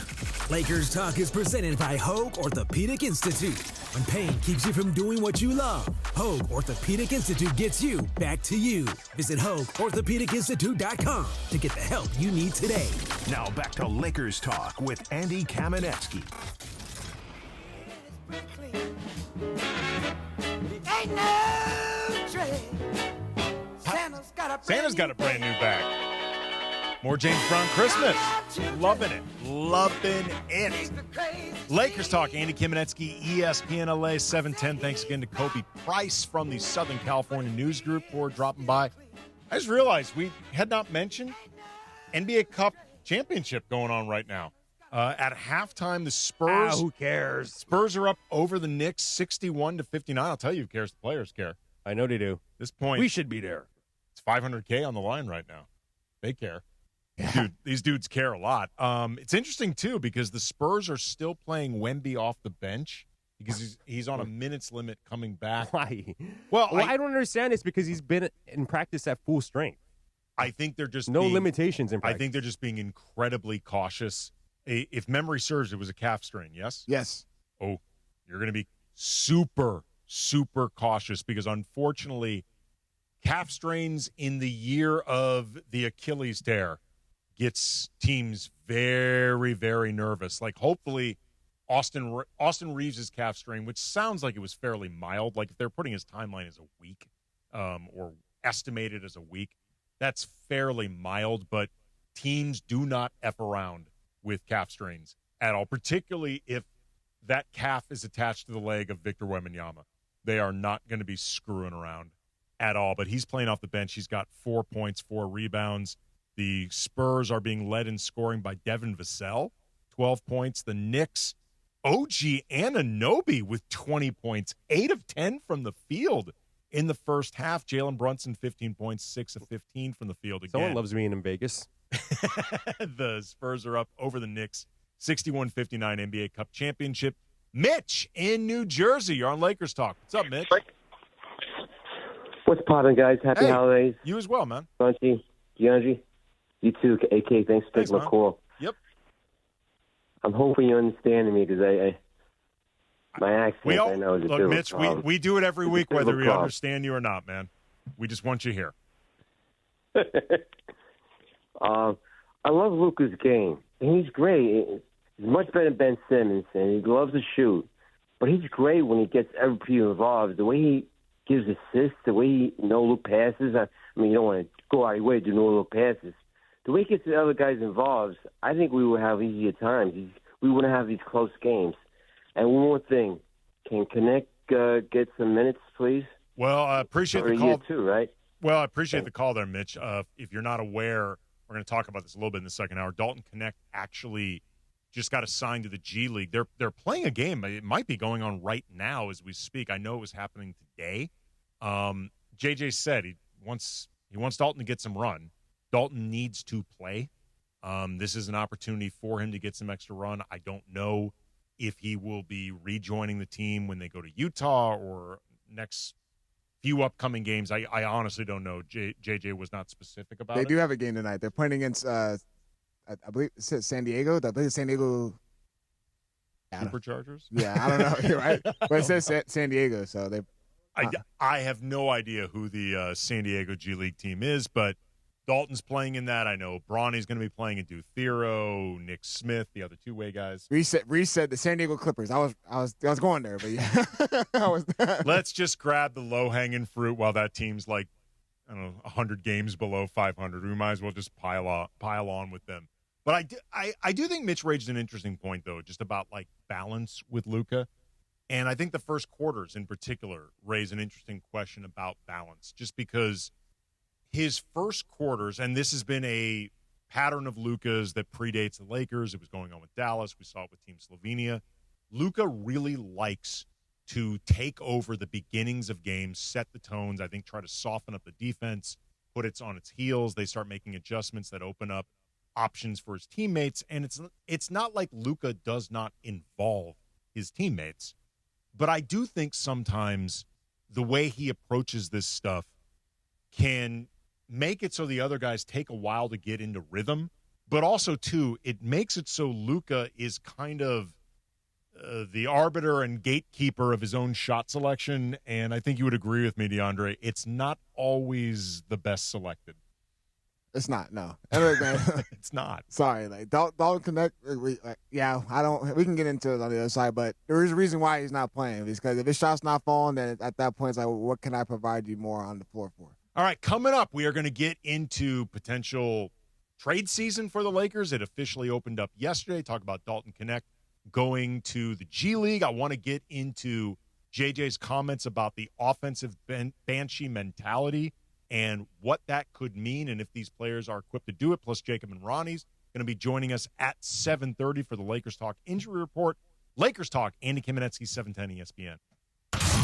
Lakers Talk is presented by Hoag Orthopedic Institute. When pain keeps you from doing what you love, Hoag Orthopedic Institute gets you back to you. Visit HoagOrthopedicInstitute.com to get the help you need today. Now back to Lakers Talk with Andy Kamenetsky. Ain't no trade. Santa's got a brand new bag. More James Brown Christmas. Loving it. Loving it. Lakers Talk, Andy Kamenetsky, ESPN LA 710. Thanks again to Kobe Price from the Southern California News Group for dropping by. I just realized we had not mentioned NBA Cup Championship going on right now. At halftime, the Spurs. Who cares? Spurs are up over the Knicks 61-59. I'll tell you who cares. The players care. I know they do. At this point, we should be there. It's $500K on the line right now. They care. Dude, these dudes care a lot. It's interesting, too, because the Spurs are still playing Wemby off the bench because he's on a minutes limit coming back. Why? Well, I don't understand this because he's been in practice at full strength. I think they're just no limitations in practice. I think they're just being incredibly cautious. If memory serves, it was a calf strain, yes? Yes. Oh, you're going to be super, super cautious because, unfortunately, calf strains in the year of the Achilles tear gets teams very, very nervous. Like, hopefully, Austin Reeves' calf strain, which sounds like it was fairly mild, like if they're putting his timeline as a week or estimated as a week, that's fairly mild, but teams do not F around with calf strains at all, particularly if that calf is attached to the leg of Victor Wembanyama. They are not going to be screwing around at all, but he's playing off the bench. He's got 4 points, 4 rebounds. The Spurs are being led in scoring by Devin Vassell, 12 points. The Knicks, OG Anunoby with 20 points, 8 of 10 from the field in the first half. Jalen Brunson, 15 points, 6 of 15 from the field again. Someone loves being in Vegas. The Spurs are up over the Knicks, 61-59 NBA Cup Championship. Mitch in New Jersey. You're on Lakers Talk. What's up, Mitch? What's poppin', guys? Happy holidays. You as well, man. Bunchy, DeAndre. You too, AK. Thanks for taking my call. Yep. I'm hoping you're understanding me because my accent, I know, is a bit of a Mitch, problem. we do it every week, It's a bit of whether a we problem. understand you or not, man. We just want you here. I love Luka's game. And he's great. He's much better than Ben Simmons, and he loves to shoot. But he's great when he gets everybody involved. The way he gives assists, the way he no-look passes. I mean, you don't want to go out of your way to do no-look passes. The way he gets the other guys involved, I think we would have easier times. We wouldn't have these close games. And one more thing. Can Connect get some minutes, please? Well, I appreciate For the a call. year too, right? Well, I appreciate the call there, Mitch. If you're not aware, we're going to talk about this a little bit in the second hour. Dalton Connect actually just got assigned to the G League. They're playing a game. It might be going on right now as we speak. I know it was happening today. JJ said he wants Dalton to get some run. Dalton needs to play. This is an opportunity for him to get some extra run. I don't know if he will be rejoining the team when they go to Utah or next few upcoming games. I honestly don't know. JJ was not specific about it. They do have a game tonight. They're playing against, I believe it says San Diego. I believe it's San Diego. Superchargers? Yeah, I don't know. You're right. But it says San Diego, so they. I have no idea who the San Diego G League team is, but Dalton's playing in that. I know Bronny's going to be playing in Duthero, Nick Smith, the other two-way guys. Reset the San Diego Clippers. I was going there, but yeah. Let's just grab the low-hanging fruit while that team's like, I don't know, 100 games below 500. We might as well just pile on with them. But I do think Mitch raised an interesting point, though, just about like balance with Luka. And I think the first quarters in particular raise an interesting question about balance, just because his first quarters, and this has been a pattern of Luka's that predates the Lakers. It was going on with Dallas. We saw it with Team Slovenia. Luka really likes to take over the beginnings of games, set the tones, I think try to soften up the defense, put it on its heels. They start making adjustments that open up options for his teammates. And it's not like Luka does not involve his teammates. But I do think sometimes the way he approaches this stuff can make it so the other guys take a while to get into rhythm. But also, too, it makes it so Luka is kind of the arbiter and gatekeeper of his own shot selection. And I think you would agree with me, DeAndre. It's not always the best selected. It's not, no. It's not. Sorry, like don't connect. We can get into it on the other side, but there is a reason why he's not playing. Because if his shot's not falling, then at that point, it's like, what can I provide you more on the floor for? All right, coming up, we are going to get into potential trade season for the Lakers. It officially opened up yesterday. Talk about Dalton Connect going to the G League. I want to get into JJ's comments about the offensive banshee mentality and what that could mean, and if these players are equipped to do it. Plus, Jacob and Ronnie's going to be joining us at 7:30 for the Lakers Talk Injury Report. Lakers Talk, Andy Kamenetsky, 710 ESPN.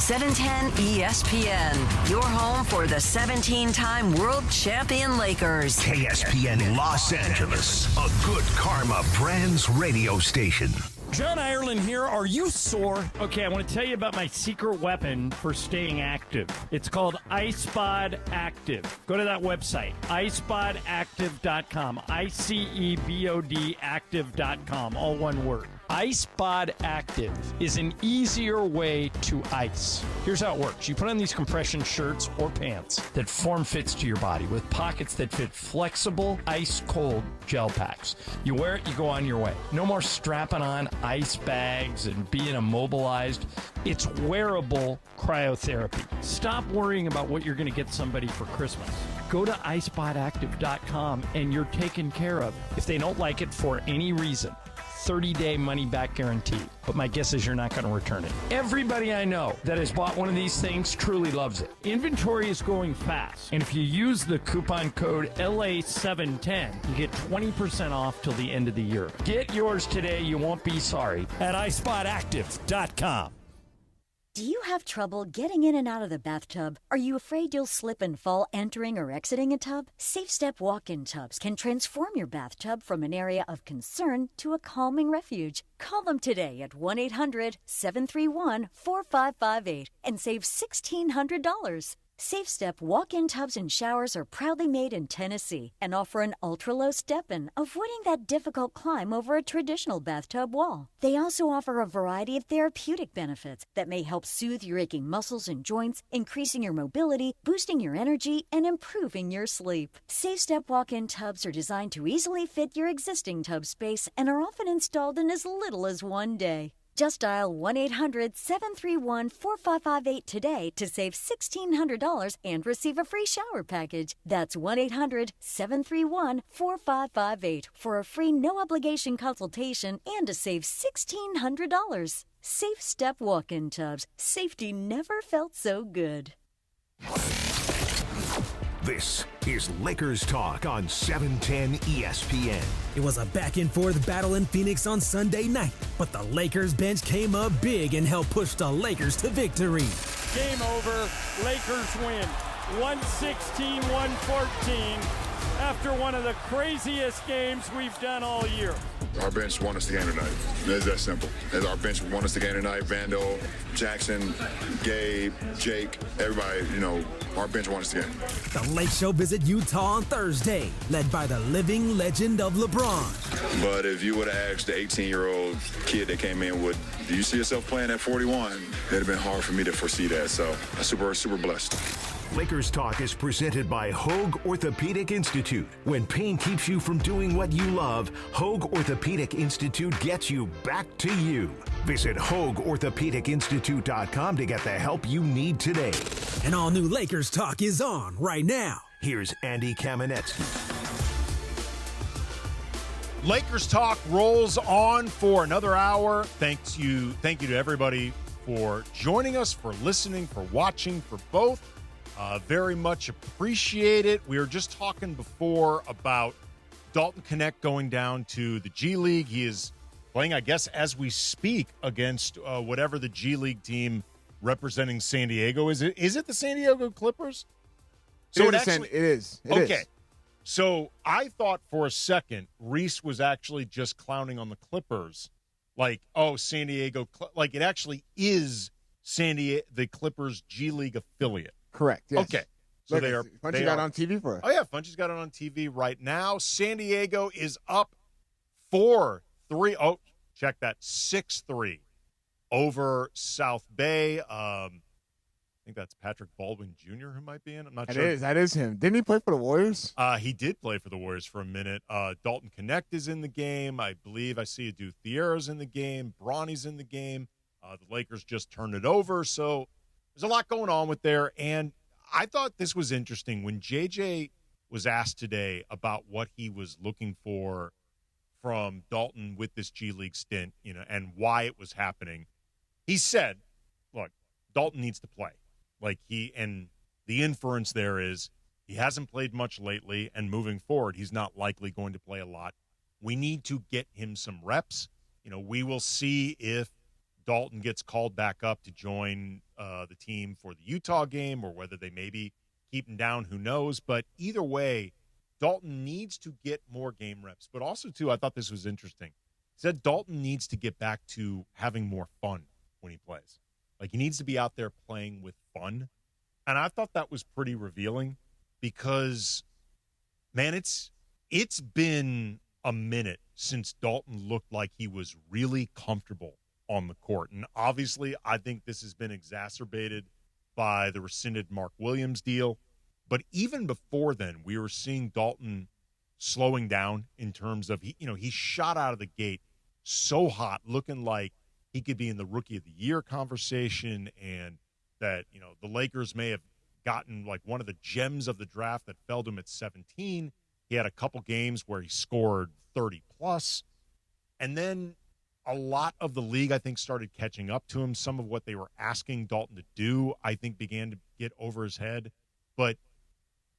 710 ESPN, your home for the 17-time world champion Lakers. KSPN Los Angeles, a good karma brands radio station. John Ireland here. Are you sore? Okay, I want to tell you about my secret weapon for staying active. It's called iSpod Active. Go to that website, iSpodActive.com. ICEBOD Active.com, all one word. iSpod Active is an easier way to ice. Here's how it works. You put on these compression shirts or pants that form fits to your body with pockets that fit flexible, ice-cold gel packs. You wear it, you go on your way. No more strapping on ice bags and being immobilized. It's wearable cryotherapy. Stop worrying about what you're going to get somebody for Christmas. Go to iSpotActive.com and you're taken care of. If they don't like it for any reason, 30-day money-back guarantee. But my guess is you're not going to return it. Everybody I know that has bought one of these things truly loves it. Inventory is going fast. And if you use the coupon code LA710, you get 20% off till the end of the year. Get yours today. You won't be sorry at iSpotActive.com. Do you have trouble getting in and out of the bathtub? Are you afraid you'll slip and fall entering or exiting a tub? Safe Step walk-in tubs can transform your bathtub from an area of concern to a calming refuge. Call them today at 1-800-731-4558 and save $1,600. Safe Step walk-in tubs and showers are proudly made in Tennessee and offer an ultra-low step-in, avoiding that difficult climb over a traditional bathtub wall. They also offer a variety of therapeutic benefits that may help soothe your aching muscles and joints, increasing your mobility, boosting your energy, and improving your sleep. Safe Step walk-in tubs are designed to easily fit your existing tub space and are often installed in as little as one day. Just dial 1-800-731-4558 today to save $1,600 and receive a free shower package. That's 1-800-731-4558 for a free no-obligation consultation and to save $1,600. Safe Step walk-in tubs. Safety never felt so good. This is Lakers Talk on 710 ESPN. It was a back-and-forth battle in Phoenix on Sunday night, but the Lakers bench came up big and helped push the Lakers to victory. Game over. Lakers win. 116-114 after one of the craziest games we've done all year. Our bench won us the game tonight. It's that simple. As our bench won us the game tonight, Vando, Jackson, Gabe, Jake, everybody, our bench won us the game. The Lake Show visit Utah on Thursday, led by the living legend of LeBron. But if you would have asked the 18-year-old kid that came in with, do you see yourself playing at 41? It'd have been hard for me to foresee that. So I'm super, super blessed. Lakers Talk is presented by Hoag Orthopedic Institute. When pain keeps you from doing what you love, Hoag Orthopedic Institute gets you back to you. Visit HoagOrthopedicInstitute.com to get the help you need today. And all new Lakers Talk is on right now. Here's Andy Kamenetsky. Lakers Talk rolls on for another hour. Thank you to everybody for joining us, for listening, for watching, for both. Very much appreciate it. We were just talking before about Dalton Knecht going down to the G League. He is playing, I guess, as we speak, against whatever the G League team representing San Diego is. Is it the San Diego Clippers? So it is. Okay. So I thought for a second Reese was actually just clowning on the Clippers, like, oh, San Diego, like it actually is the Clippers G League affiliate. Correct. Yes. Okay. So they are. Funchy got it on TV for us. Oh yeah, Funchy's got it on TV right now. San Diego is up 4-3. Oh, check that, 6-3 over South Bay. I think that's Patrick Baldwin Jr. who might be in. I'm not sure. That is him. Didn't he play for the Warriors? He did play for the Warriors for a minute. Dalton Knecht is in the game. I believe I see Adu Thierry's in the game. Bronny's in the game. The Lakers just turned it over, so there's a lot going on with there. And I thought this was interesting when JJ was asked today about what he was looking for from Dalton with this G League stint, and why it was happening. He said, look, Dalton needs to play. And the inference there is he hasn't played much lately, and moving forward, he's not likely going to play a lot. We need to get him some reps. We will see if Dalton gets called back up to join the team for the Utah game, or whether they maybe keep him down, who knows. But either way, Dalton needs to get more game reps. But also, too, I thought this was interesting. He said Dalton needs to get back to having more fun when he plays. Like, he needs to be out there playing with fun. And I thought that was pretty revealing because, man, it's been a minute since Dalton looked like he was really comfortable on the court. And obviously, I think this has been exacerbated by the rescinded Mark Williams deal. But even before then, we were seeing Dalton slowing down in terms of, he shot out of the gate so hot, looking like he could be in the Rookie of the Year conversation, and that, the Lakers may have gotten like one of the gems of the draft that fell to him at 17. He had a couple games where he scored 30 plus. And then a lot of the league, I think, started catching up to him. Some of what they were asking Dalton to do, I think, began to get over his head. But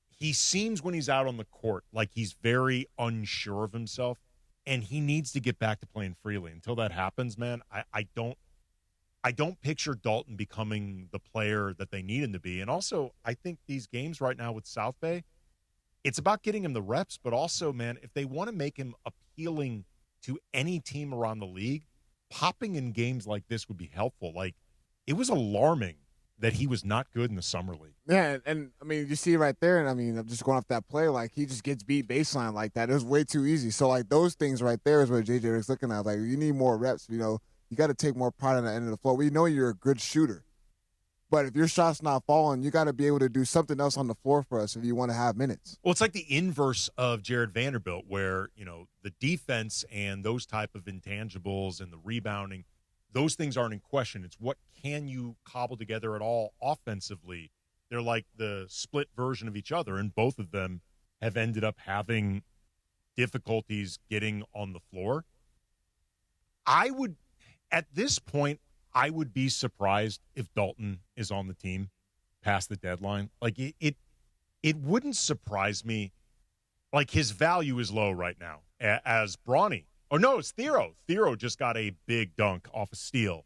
he seems, when he's out on the court, like he's very unsure of himself, and he needs to get back to playing freely. Until that happens, man, I don't picture Dalton becoming the player that they need him to be. And also, I think these games right now with South Bay, it's about getting him the reps, but also, man, if they want to make him appealing to any team around the league, popping in games like this would be helpful. Like, it was alarming that he was not good in the summer league. Yeah, and I mean, you see right there, and I mean, I'm just going off that play, like, he just gets beat baseline like that. It was way too easy. So, like, those things right there is what JJ Redick's looking at. Like, you need more reps, you got to take more pride on the end of the floor. We know you're a good shooter. But if your shot's not falling, you got to be able to do something else on the floor for us if you want to have minutes. Well, it's like the inverse of Jared Vanderbilt, where, the defense and those type of intangibles and the rebounding, those things aren't in question. It's what can you cobble together at all offensively. They're like the split version of each other, and both of them have ended up having difficulties getting on the floor. At this point, I would be surprised if Dalton is on the team past the deadline. Like, it wouldn't surprise me. Like, his value is low right now as Bronny. Oh, no, it's Thiero. Thiero just got a big dunk off a steal.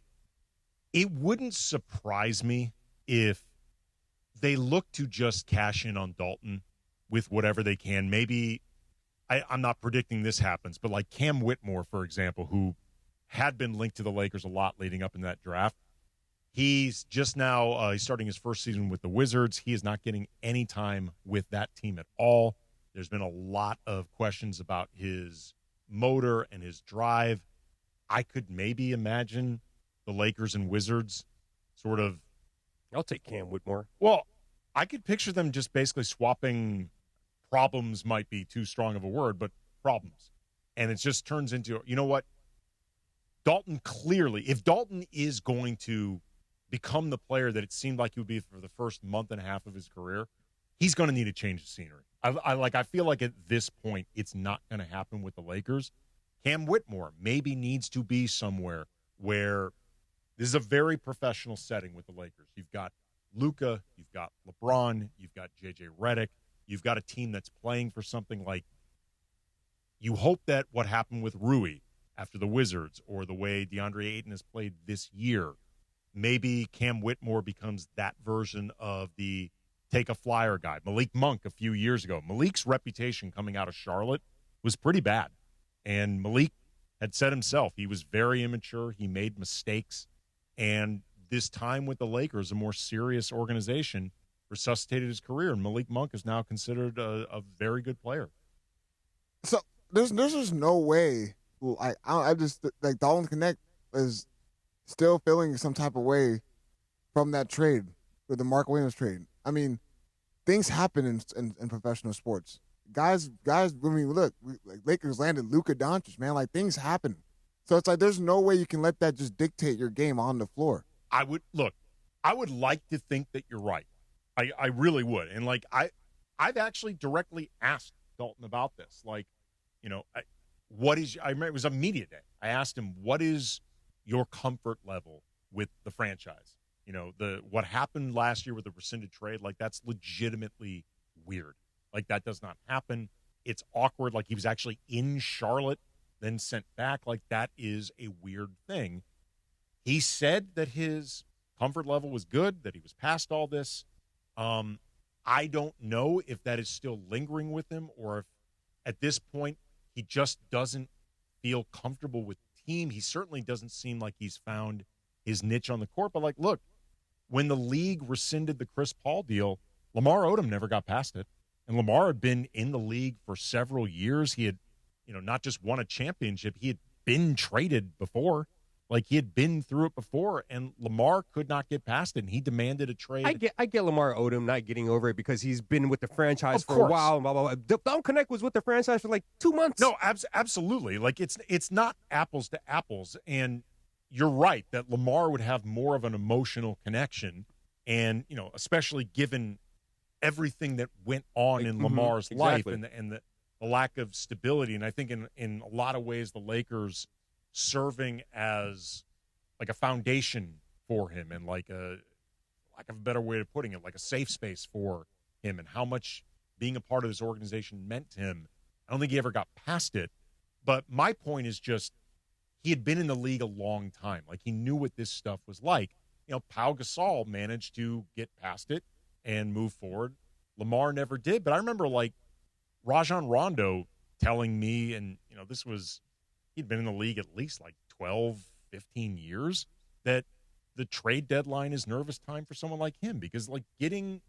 It wouldn't surprise me if they look to just cash in on Dalton with whatever they can. Maybe, I'm not predicting this happens, but like Cam Whitmore, for example, who had been linked to the Lakers a lot leading up in that draft, he's just now he's starting his first season with the Wizards. He is not getting any time with that team at all. There's been a lot of questions about his motor and his drive. I could maybe imagine the Lakers and Wizards sort of. I'll take Cam Whitmore. Well, I could picture them just basically swapping. Problems might be too strong of a word, but problems. And it just turns into, you know what? Dalton clearly, if Dalton is going to become the player that it seemed like he would be for the first month and a half of his career, he's going to need a change of scenery. I feel like at this point, it's not going to happen with the Lakers. Cam Whitmore maybe needs to be somewhere where this is a very professional setting with the Lakers. You've got Luka, you've got LeBron, you've got JJ Redick. You've got a team that's playing for something like you hope that what happened with Rui after the Wizards or the way DeAndre Ayton has played this year, maybe Cam Whitmore becomes that version of the take a flyer guy. Malik Monk a few years ago. Malik's reputation coming out of Charlotte was pretty bad. And Malik had said himself he was very immature. He made mistakes. And this time with the Lakers, a more serious organization, resuscitated his career, and Malik Monk is now considered a very good player. So there's just no way. I just like Dalton Connect is still feeling some type of way from that trade, with the Mark Williams trade. I mean, things happen in professional sports. Guys. When we look, like Lakers landed Luka Doncic, man. Like things happen. So it's like there's no way you can let that just dictate your game on the floor. I would like to think that you're right. I really would. And, like, I've actually directly asked Dalton about this. Like, you know, I remember it was a media day. I asked him, what is your comfort level with the franchise? You know, what happened last year with the rescinded trade, like, that's legitimately weird. Like, that does not happen. It's awkward. Like, he was actually in Charlotte, then sent back. Like, that is a weird thing. He said that his comfort level was good, that he was past all this. I don't know if that is still lingering with him or if at this point he just doesn't feel comfortable with the team. He certainly doesn't seem like he's found his niche on the court. But, like, look, when the league rescinded the Chris Paul deal, Lamar Odom never got past it. And Lamar had been in the league for several years. He had, you know, not just won a championship, he had been traded before. Like, he had been through it before, and Lamar could not get past it, and he demanded a trade. I get Lamar Odom not getting over it because he's been with the franchise for a while. And blah, blah, blah. Don't Connect was with the franchise for like 2 months. No, absolutely. Like, it's not apples to apples, and you're right that Lamar would have more of an emotional connection, and, you know, especially given everything that went on in Lamar's life and the lack of stability. And I think in a lot of ways the Lakers – serving as like a foundation for him and like a lack of a better way of putting it, like a safe space for him and how much being a part of this organization meant to him. I don't think he ever got past it. But my point is just he had been in the league a long time. Like he knew what this stuff was like. You know, Pau Gasol managed to get past it and move forward. Lamar never did. But I remember like Rajon Rondo telling me, and, you know, this was, he'd been in the league at least like 12, 15 years, that the trade deadline is nervous time for someone like him because, like, getting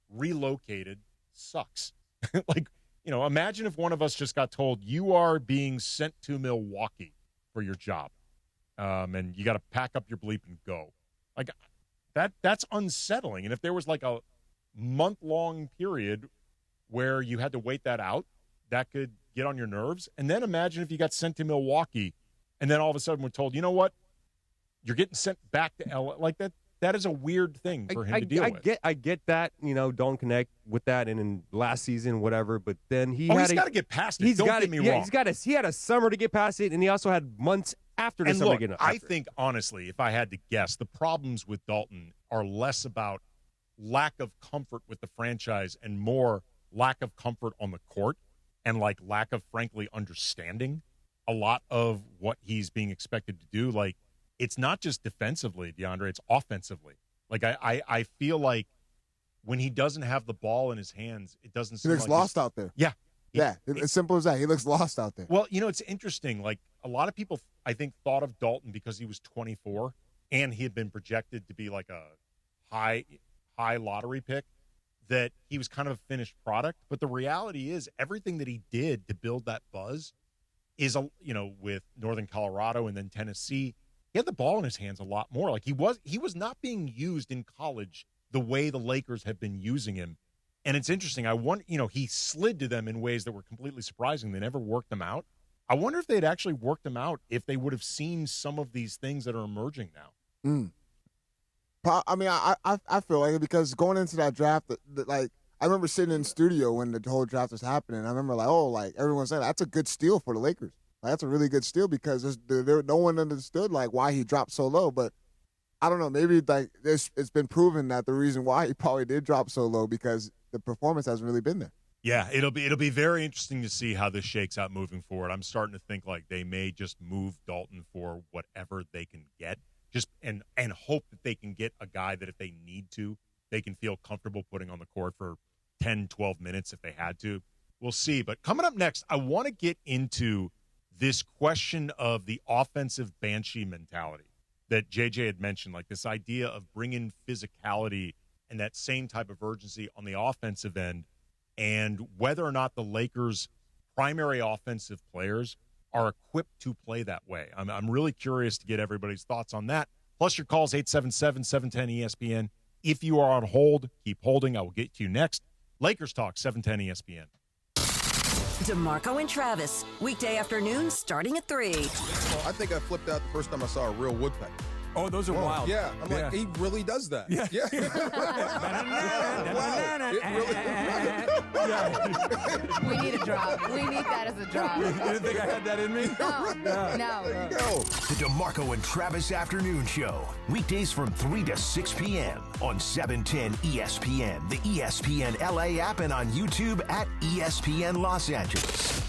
relocated sucks. Like, you know, imagine if one of us just got told you are being sent to Milwaukee for your job, and you got to pack up your bleep and go. Like, that's unsettling. And if there was like a month-long period where you had to wait that out, that could get on your nerves. And then imagine if you got sent to Milwaukee and then all of a sudden we're told, you know what, you're getting sent back to LA. Like that is a weird thing for him to deal with. I get that, you know, don't connect with that. And in last season, whatever, but then he's got to get past it. Don't get me wrong. He had a summer to get past it, and he also had months after the summer to get I think, honestly, if I had to guess, the problems with Dalton are less about lack of comfort with the franchise and more lack of comfort on the court. And, like, lack of, frankly, understanding a lot of what he's being expected to do. Like, it's not just defensively, DeAndre, it's offensively. Like, I feel like when he doesn't have the ball in his hands, it doesn't seem he looks lost out there. Yeah. Yeah, as simple as that. He looks lost out there. Well, it's interesting. Like, a lot of people, I think, thought of Dalton because he was 24 and he had been projected to be like a high lottery pick, that he was kind of a finished product. But the reality is everything that he did to build that buzz is, with Northern Colorado and then Tennessee, he had the ball in his hands a lot more. Like, he was not being used in college the way the Lakers have been using him. And it's interesting. He slid to them in ways that were completely surprising. They never worked them out. I wonder if they'd actually worked them out if they would have seen some of these things that are emerging now. I mean, I feel like it because going into that draft, like, I remember sitting in the studio when the whole draft was happening. I remember everyone saying that's a good steal for the Lakers. Like, that's a really good steal because no one understood why he dropped so low. But I don't know, maybe it's been proven that the reason why he probably did drop so low because the performance hasn't really been there. Yeah, it'll be very interesting to see how this shakes out moving forward. I'm starting to think like they may just move Dalton for whatever they can get, and hope that they can get a guy that if they need to, they can feel comfortable putting on the court for 10, 12 minutes if they had to. We'll see. But coming up next, I want to get into this question of the offensive banshee mentality that JJ had mentioned, like this idea of bringing physicality and that same type of urgency on the offensive end, and whether or not the Lakers' primary offensive players are equipped to play that way. I'm really curious to get everybody's thoughts on that. Plus your calls, 877-710-ESPN. If you are on hold, keep holding. I will get to you next. Lakers Talk, 710 ESPN. DeMarco and Travis, weekday afternoons starting at 3. I think I flipped out the first time I saw a real woodpecker. Oh, those are wild. Yeah. I'm like, he really does that. Yeah. We need a drop. We need that as a drop. You didn't think I had that in me? No. There you go. The DeMarco and Travis Afternoon Show. Weekdays from 3 to 6 p.m. on 710 ESPN, the ESPN LA app, and on YouTube at ESPN Los Angeles.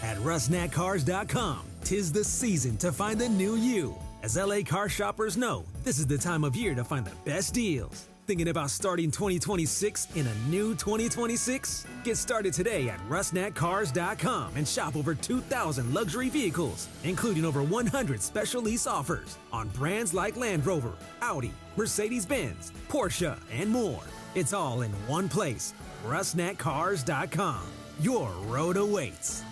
At RusNatCars.com, 'tis the season to find the new you. As LA car shoppers know, this is the time of year to find the best deals. Thinking about starting 2026 in a new 2026? Get started today at RusNatCars.com and shop over 2,000 luxury vehicles, including over 100 special lease offers on brands like Land Rover, Audi, Mercedes-Benz, Porsche, and more. It's all in one place. RusNatCars.com. Your road awaits.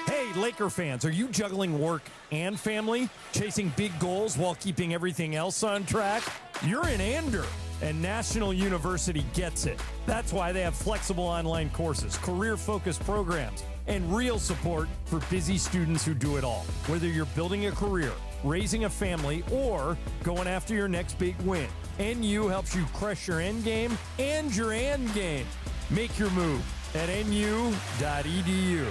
Hey, Laker fans, are you juggling work and family, chasing big goals while keeping everything else on track? You're in Ander, and National University gets it. That's why they have flexible online courses, career-focused programs, and real support for busy students who do it all. Whether you're building a career, raising a family, or going after your next big win, NU helps you crush your end game and your end game. Make your move at nu.edu.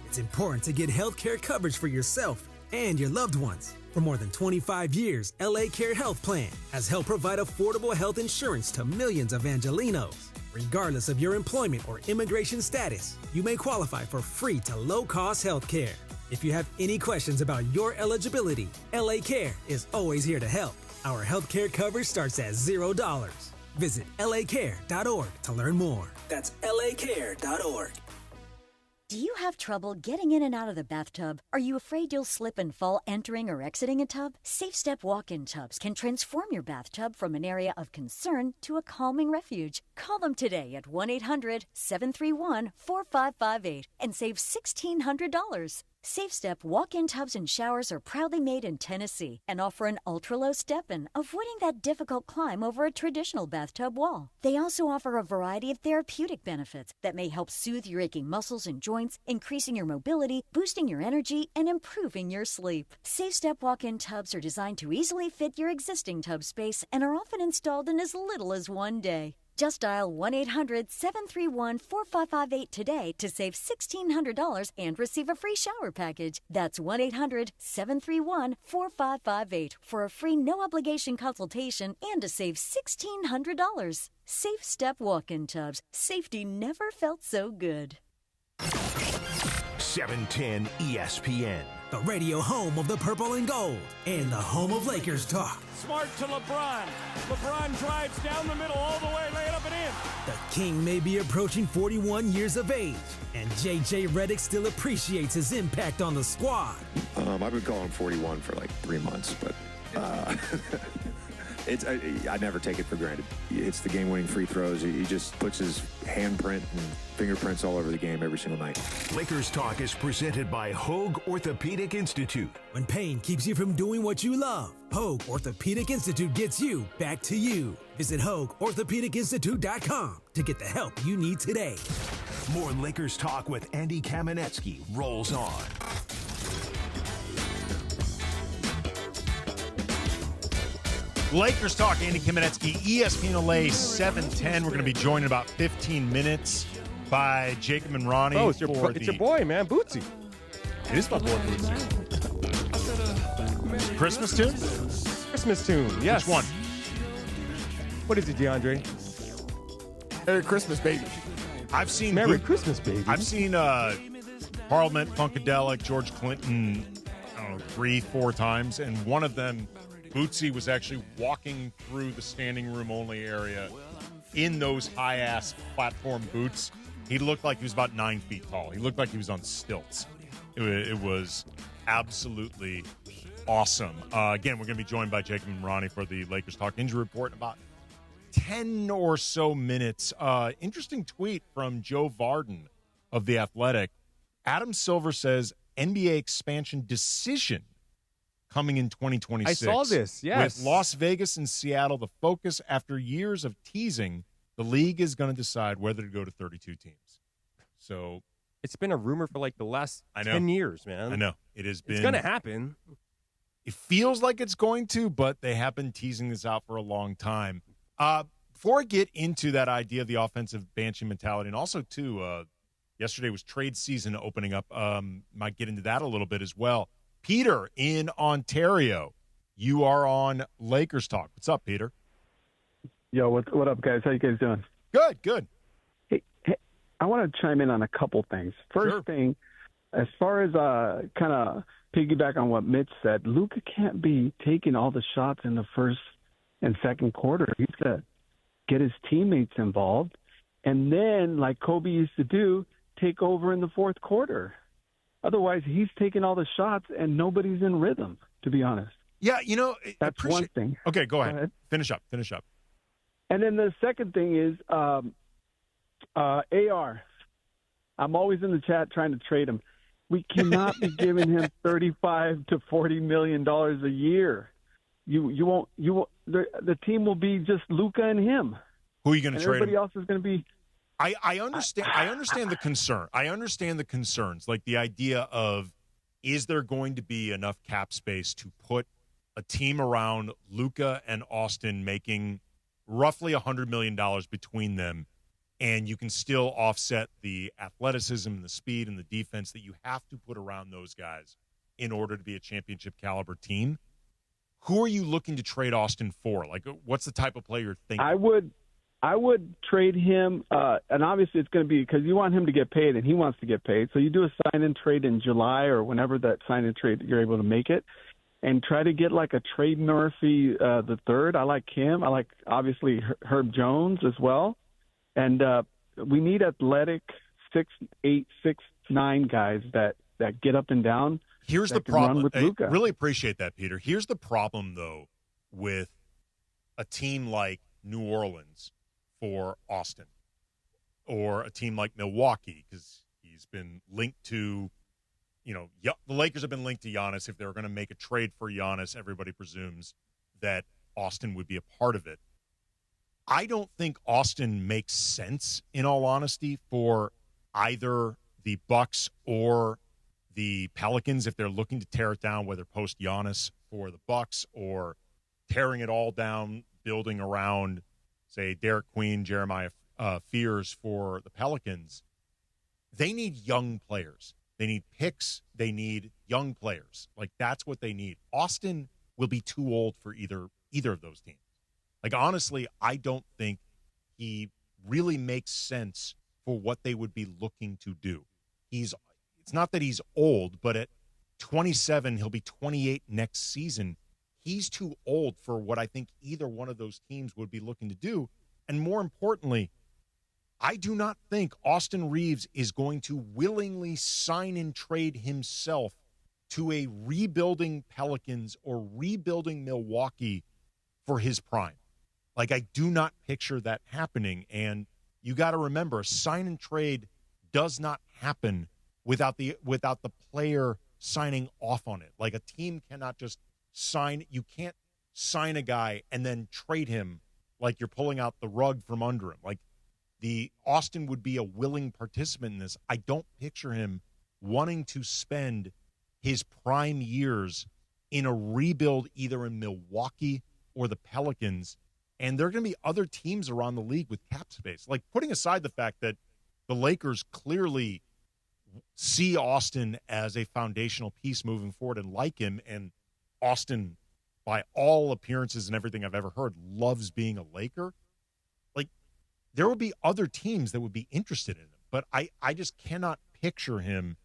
It's important to get health care coverage for yourself and your loved ones. For more than 25 years, LA Care Health Plan has helped provide affordable health insurance to millions of Angelinos. Regardless of your employment or immigration status, you may qualify for free to low-cost health care. If you have any questions about your eligibility, LA Care is always here to help. Our health care coverage starts at $0. Visit lacare.org to learn more. That's lacare.org. Do you have trouble getting in and out of the bathtub? Are you afraid you'll slip and fall entering or exiting a tub? Safe Step walk-in tubs can transform your bathtub from an area of concern to a calming refuge. Call them today at 1-800-731-4558 and save $1,600. Safe Step walk-in tubs and showers are proudly made in Tennessee and offer an ultra-low step-in, avoiding that difficult climb over a traditional bathtub wall. They also offer a variety of therapeutic benefits that may help soothe your aching muscles and joints, increasing your mobility, boosting your energy, and improving your sleep. Safe Step walk-in tubs are designed to easily fit your existing tub space and are often installed in as little as 1 day. Just dial 1-800-731-4558 today to save $1,600 and receive a free shower package. That's 1-800-731-4558 for a free no-obligation consultation and to save $1,600. Safe Step walk-in tubs. Safety never felt so good. 710 ESPN. The radio home of the purple and gold and the home of Lakers talk. Smart to LeBron. LeBron drives down the middle all the way, lay it up and him! The King may be approaching 41 years of age, and J.J. Redick still appreciates his impact on the squad. I've been calling him 41 for like 3 months, but I never take it for granted. It's the game-winning free throws. He just puts his handprint and fingerprints all over the game every single night. Lakers Talk is presented by Hoag Orthopedic Institute. When pain keeps you from doing what you love, Hoag Orthopedic Institute gets you back to you. Visit HoagOrthopedicInstitute.com to get the help you need today. More Lakers Talk with Andy Kamenetsky rolls on. Lakers Talk, Andy Kamenetsky, ESPN LA 710. We're going to be joined in about 15 minutes by Jacob and Ronnie. Oh, it's your boy, man, Bootsy. It is my boy, Bootsy. Christmas tune? Christmas tune, yes. Which one? What is it, DeAndre? Merry Christmas, baby. I've seen Merry Christmas, baby. I've seen Parliament, Funkadelic, George Clinton, I don't know, 3-4 times, and one of them, Bootsy, was actually walking through the standing room only area in those high-ass platform boots. He looked like he was about 9 feet tall. He looked like he was on stilts. It was absolutely awesome. Again, we're going to be joined by Jacob and Ronnie for the Lakers Talk Injury Report in about 10 or so minutes. Interesting tweet from Joe Varden of The Athletic. Adam Silver says NBA expansion decision coming in 2026. I saw this, yes. With Las Vegas and Seattle the focus after years of teasing, the league is going to decide whether to go to 32 teams. So it's been a rumor for like the last 10 years, man. I know. It's going to happen. It feels like it's going to, but they have been teasing this out for a long time. Before I get into that idea of the offensive banshee mentality, and also, too, yesterday was trade season opening up. Might get into that a little bit as well. Peter in Ontario, you are on Lakers Talk. What's up, Peter? Yo, what up, guys? How you guys doing? Good. Hey, I want to chime in on a couple things. First thing, as far as kind of piggyback on what Mitch said, Luka can't be taking all the shots in the first and second quarter. He's got to get his teammates involved, and then, like Kobe used to do, take over in the fourth quarter. Otherwise, he's taking all the shots, and nobody's in rhythm, to be honest. Yeah, that's one thing. Okay, go ahead. Finish up. And then the second thing is AR. I'm always in the chat trying to trade him. We cannot be giving him $35 to $40 million a year. You won't. The team will be just Luka and him. Who are you going to trade? Everybody else is going to be. I understand the concern. I understand the concerns, like the idea of, is there going to be enough cap space to put a team around Luka and Austin making roughly $100 million between them, and you can still offset the athleticism and the speed and the defense that you have to put around those guys in order to be a championship caliber team? Who are you looking to trade Austin for? Like, what's the type of player you're thinking? I would trade him, and obviously it's going to be because you want him to get paid, and he wants to get paid. So you do a sign-in trade in July or whenever that sign-in trade you're able to make it, and try to get like a Trade Murphy the third. I like him. I like, obviously, Herb Jones as well. And we need athletic 6'8", 6'9" guys that get up and down. Here's the problem. I really appreciate that, Peter. Here's the problem, though, with a team like New Orleans for Austin, or a team like Milwaukee, because he's been linked to, the Lakers have been linked to Giannis. If they were going to make a trade for Giannis, everybody presumes that Austin would be a part of it. I don't think Austin makes sense, in all honesty, for either the Bucks or the Pelicans if they're looking to tear it down, whether post Giannis for the Bucks or tearing it all down, building around, say, Derek Queen, Jeremiah Fears for the Pelicans. They need young players. They need picks. They need young players. Like, that's what they need. Austin will be too old for either of those teams. Like, honestly, I don't think he really makes sense for what they would be looking to do. It's not that he's old, but at 27, he'll be 28 next season. He's too old for what I think either one of those teams would be looking to do. And more importantly, I do not think Austin Reeves is going to willingly sign and trade himself to a rebuilding Pelicans or rebuilding Milwaukee for his prime. Like, I do not picture that happening. And you got to remember, a sign and trade does not happen without the player signing off on it. Like, a team cannot just sign. You can't sign a guy and then trade him like you're pulling out the rug from under him. Like, the Austin would be a willing participant in this. I don't picture him wanting to spend his prime years in a rebuild either in Milwaukee or the Pelicans. And there are going to be other teams around the league with cap space. Like, putting aside the fact that the Lakers clearly see Austin as a foundational piece moving forward and like him, and Austin, by all appearances and everything I've ever heard, loves being a Laker. Like, there will be other teams that would be interested in him, but I just cannot picture him.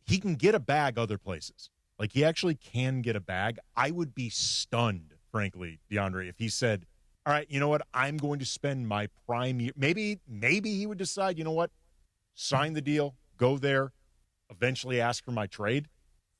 He can get a bag other places. Like, he actually can get a bag. I would be stunned, frankly, DeAndre, if he said, all right, you know what, I'm going to spend my prime year. Maybe he would decide, you know what, sign the deal, go there, eventually ask for my trade,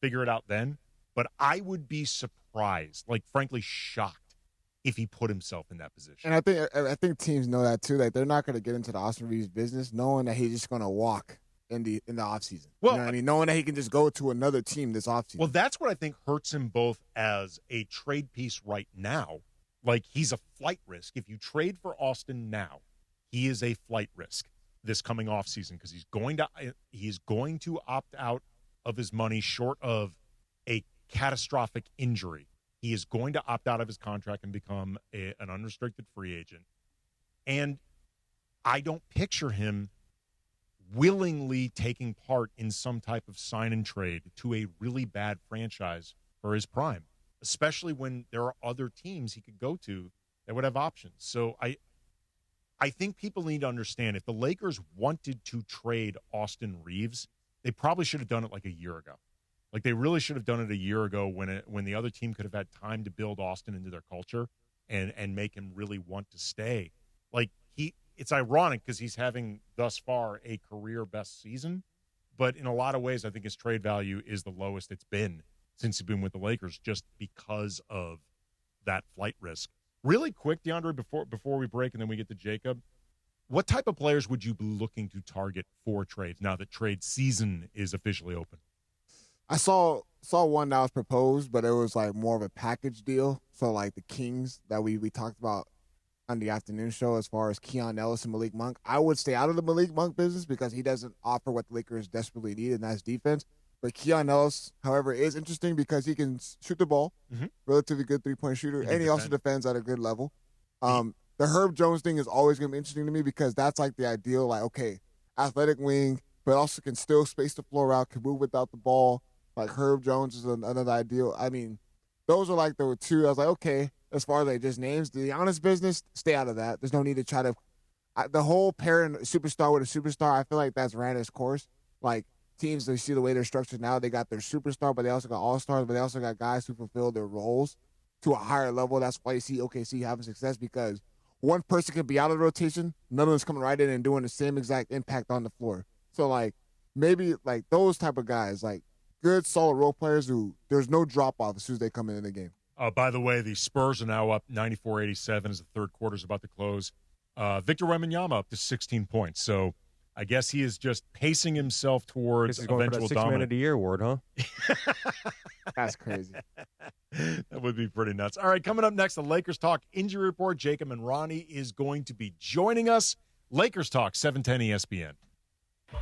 figure it out then. But I would be surprised, like, frankly, shocked if he put himself in that position. And I think teams know that too. Like, they're not going to get into the Austin Reeves business knowing that he's just going to walk in the offseason. Well, you know what I mean? Knowing that he can just go to another team this offseason. Well, that's what I think hurts him both as a trade piece right now. Like, he's a flight risk. If you trade for Austin now, he is a flight risk this coming offseason because he's going to opt out of his money short of a catastrophic injury. He is going to opt out of his contract and become an unrestricted free agent. And I don't picture him willingly taking part in some type of sign and trade to a really bad franchise for his prime, especially when there are other teams he could go to that would have options. So I think people need to understand, if the Lakers wanted to trade Austin Reeves, they probably should have done it like a year ago. Like, they really should have done it a year ago when the other team could have had time to build Austin into their culture and make him really want to stay. Like, it's ironic because he's having thus far a career best season, but in a lot of ways, I think his trade value is the lowest it's been since he's been with the Lakers, just because of that flight risk. Really quick, DeAndre, before we break and then we get to Jacob, what type of players would you be looking to target for trades now that trade season is officially open? I saw one that was proposed, but it was like more of a package deal. So like the Kings that we talked about on the afternoon show, as far as Keon Ellis and Malik Monk, I would stay out of the Malik Monk business because he doesn't offer what the Lakers desperately need, and that's defense. But Keon Ellis, however, is interesting because he can shoot the ball, relatively good three-point shooter, and he also defends at a good level. The Herb Jones thing is always going to be interesting to me because that's like the ideal, like, okay, athletic wing, but also can still space the floor out, can move without the ball. Like, Herb Jones is another ideal. I mean, those are like the two. I was like, okay, as far as like just names, the honest business, stay out of that. There's no need to try to the whole pairing superstar with a superstar. I feel like that's ran its course. Like, teams, they see the way they're structured now. They got their superstar, but they also got all-stars, but they also got guys who fulfill their roles to a higher level. That's why you see OKC having success, because one person can be out of the rotation, none of them's coming right in and doing the same exact impact on the floor. So, like, maybe, like, those type of guys, like, good, solid role players who there's no drop-off as soon as they come in the game. By the way, the Spurs are now up 94-87 as the third quarter is about to close. Victor Wembanyama up to 16 points. So I guess he is just pacing himself towards eventual dominance. Man of the Year award, huh? That's crazy. That would be pretty nuts. All right, coming up next, the Lakers Talk Injury Report. Jacob and Ronnie is going to be joining us. Lakers Talk, 710 ESPN.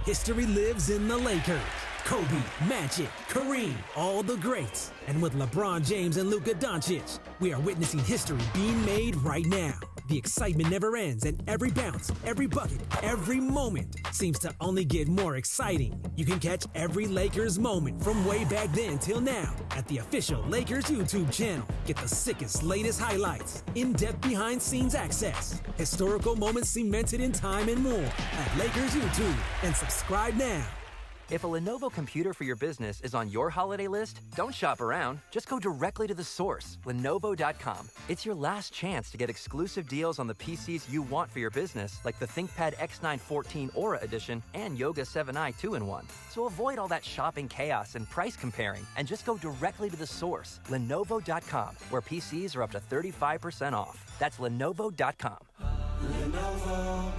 History lives in the Lakers. Kobe, Magic, Kareem, all the greats. And with LeBron James and Luka Doncic, we are witnessing history being made right now. The excitement never ends, and every bounce, every bucket, every moment seems to only get more exciting. You can catch every Lakers moment from way back then till now at the official Lakers YouTube channel. Get the sickest, latest highlights, in-depth behind-scenes access, historical moments cemented in time, and more at Lakers YouTube. And subscribe now. If a Lenovo computer for your business is on your holiday list, don't shop around. Just go directly to the source, Lenovo.com. It's your last chance to get exclusive deals on the PCs you want for your business, like the ThinkPad X9 14 Aura Edition and Yoga 7i 2-in-1. So avoid all that shopping chaos and price comparing, and just go directly to the source, Lenovo.com, where PCs are up to 35% off. That's Lenovo.com. Lenovo.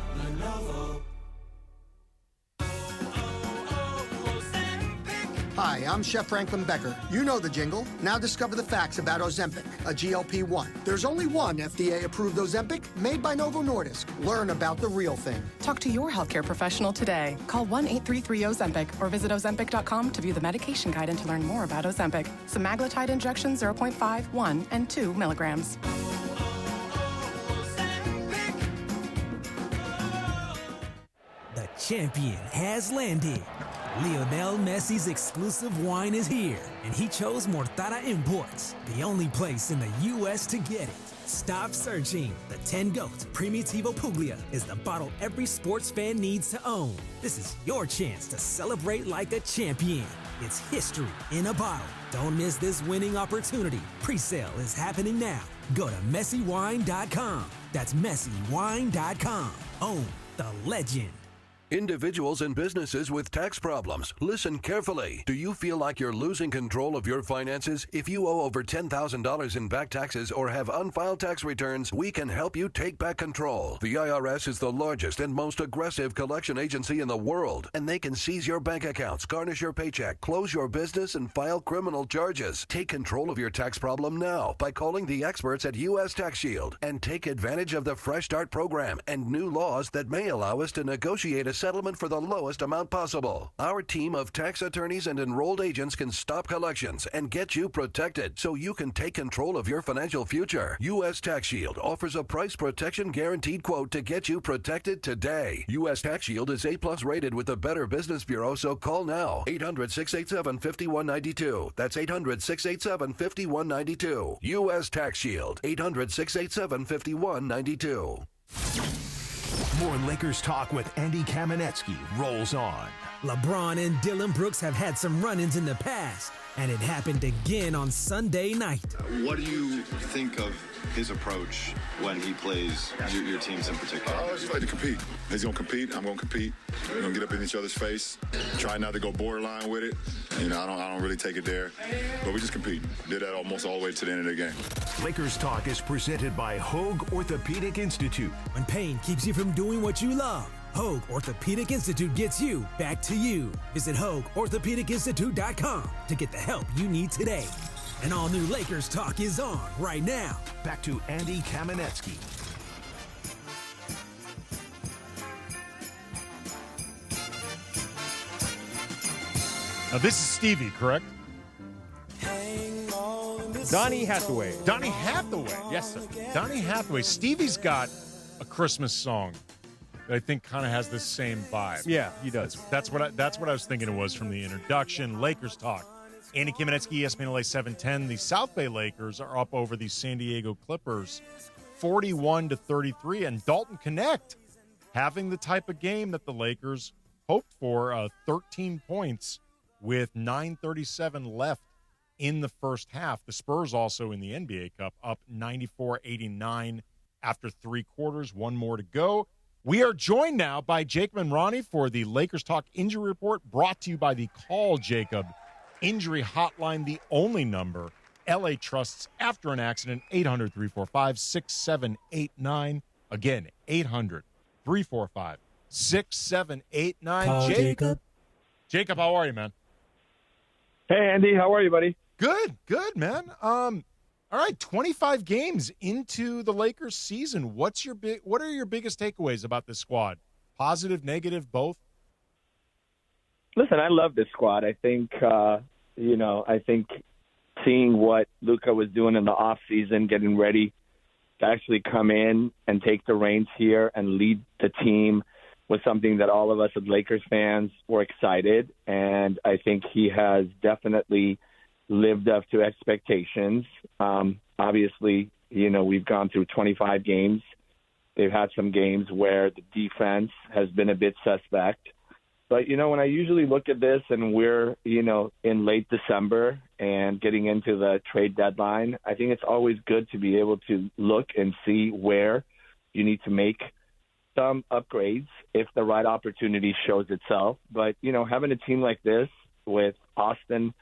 Hi, I'm Chef Franklin Becker. You know the jingle. Now discover the facts about Ozempic, a GLP-1. There's only one FDA-approved Ozempic made by Novo Nordisk. Learn about the real thing. Talk to your healthcare professional today. Call 1-833-OZEMPIC or visit Ozempic.com to view the medication guide and to learn more about Ozempic. Semaglutide injection 0.5, 1, and 2 milligrams. The champion has landed. Lionel Messi's exclusive wine is here, and he chose Mortada Imports, the only place in the U.S. to get it. Stop searching. The 10 Goat Primitivo Puglia is the bottle every sports fan needs to own. This is your chance to celebrate like a champion. It's history in a bottle. Don't miss this winning opportunity. Pre-sale is happening now. Go to messywine.com. That's messywine.com. Own the legend. Individuals and businesses with tax problems, listen carefully. Do you feel like you're losing control of your finances? If you owe over $10,000 in back taxes or have unfiled tax returns, we can help you take back control. The IRS is the largest and most aggressive collection agency in the world, and they can seize your bank accounts, garnish your paycheck, close your business, and file criminal charges. Take control of your tax problem now by calling the experts at U.S. Tax Shield and take advantage of the Fresh Start program and new laws that may allow us to negotiate a settlement for the lowest amount possible. Our team of tax attorneys and enrolled agents can stop collections and get you protected so you can take control of your financial future. U.S. Tax Shield offers a price protection guaranteed quote to get you protected today. U.S. Tax Shield is A+ rated with the Better Business Bureau, so call now. 800-687-5192. That's 800-687-5192. U.S. Tax Shield. 800-687-5192. More Lakers talk with Andy Kamenetsky rolls on. LeBron and Dylan Brooks have had some run-ins in the past, and it happened again on Sunday night. What do you think of his approach when he plays your teams in particular? I just like to compete. He's going to compete. I'm going to compete. We're going to get up in each other's face. Try not to go borderline with it. You know, I don't really take it there. But we just compete. Did that almost all the way to the end of the game. Lakers Talk is presented by Hoag Orthopedic Institute. When pain keeps you from doing what you love, Hoag Orthopedic Institute gets you back to you. Visit HoagOrthopedicInstitute.com to get the help you need today. And all new Lakers Talk is on right now. Back to Andy Kamenetsky. Now, this is Stevie, correct? Donnie Hathaway. Donnie Hathaway. Yes, sir. Donnie Hathaway. Stevie's got a Christmas song that I think kind of has the same vibe. Yeah, he does. That's what I was thinking it was from the introduction. Lakers Talk. Andy Kamenetsky, ESPN LA 710. The South Bay Lakers are up over the San Diego Clippers 41-33. And Dalton Connect having the type of game that the Lakers hoped for, 13 points with 9:37 left in the first half. The Spurs also in the NBA Cup up 94-89 after three quarters, one more to go. We are joined now by Jacob and Ronnie for the Lakers Talk Injury Report, brought to you by the Call Jacob Injury Hotline, the only number LA trusts after an accident, 800-345-6789. Again, 800-345-6789. Jacob. Jacob, how are you, man? Hey, Andy. How are you, buddy? Good, man. All right, 25 games into the Lakers season. What are your biggest takeaways about this squad? Positive, negative, both? Listen, I love this squad. I think, I think seeing what Luka was doing in the offseason, getting ready to actually come in and take the reins here and lead the team was something that all of us as Lakers fans were excited. And I think he has definitely lived up to expectations. Obviously, we've gone through 25 games. They've had some games where the defense has been a bit suspect. But, when I usually look at this and we're, in late December and getting into the trade deadline, I think it's always good to be able to look and see where you need to make some upgrades if the right opportunity shows itself. But, having a team like this with Austin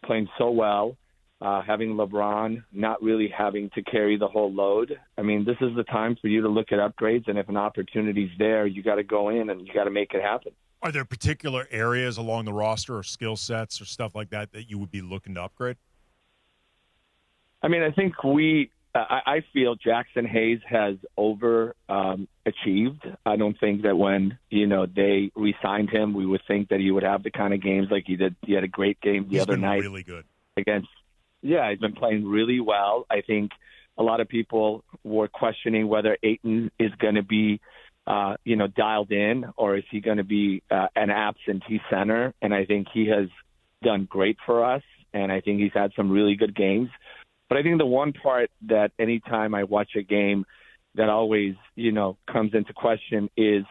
playing so well, having LeBron not really having to carry the whole load, this is the time for you to look at upgrades. And if an opportunity's there, you got to go in and you got to make it happen. Are there particular areas along the roster or skill sets or stuff like that you would be looking to upgrade? I think I feel Jackson Hayes has achieved. I don't think that when, they re-signed him, we would think that he would have the kind of games like he did. He had a great game the other night. Really good. He's been playing really well. I think a lot of people were questioning whether Ayton is going to be dialed in, or is he going to be an absentee center? And I think he has done great for us, and I think he's had some really good games. But I think the one part that anytime I watch a game that always, comes into question is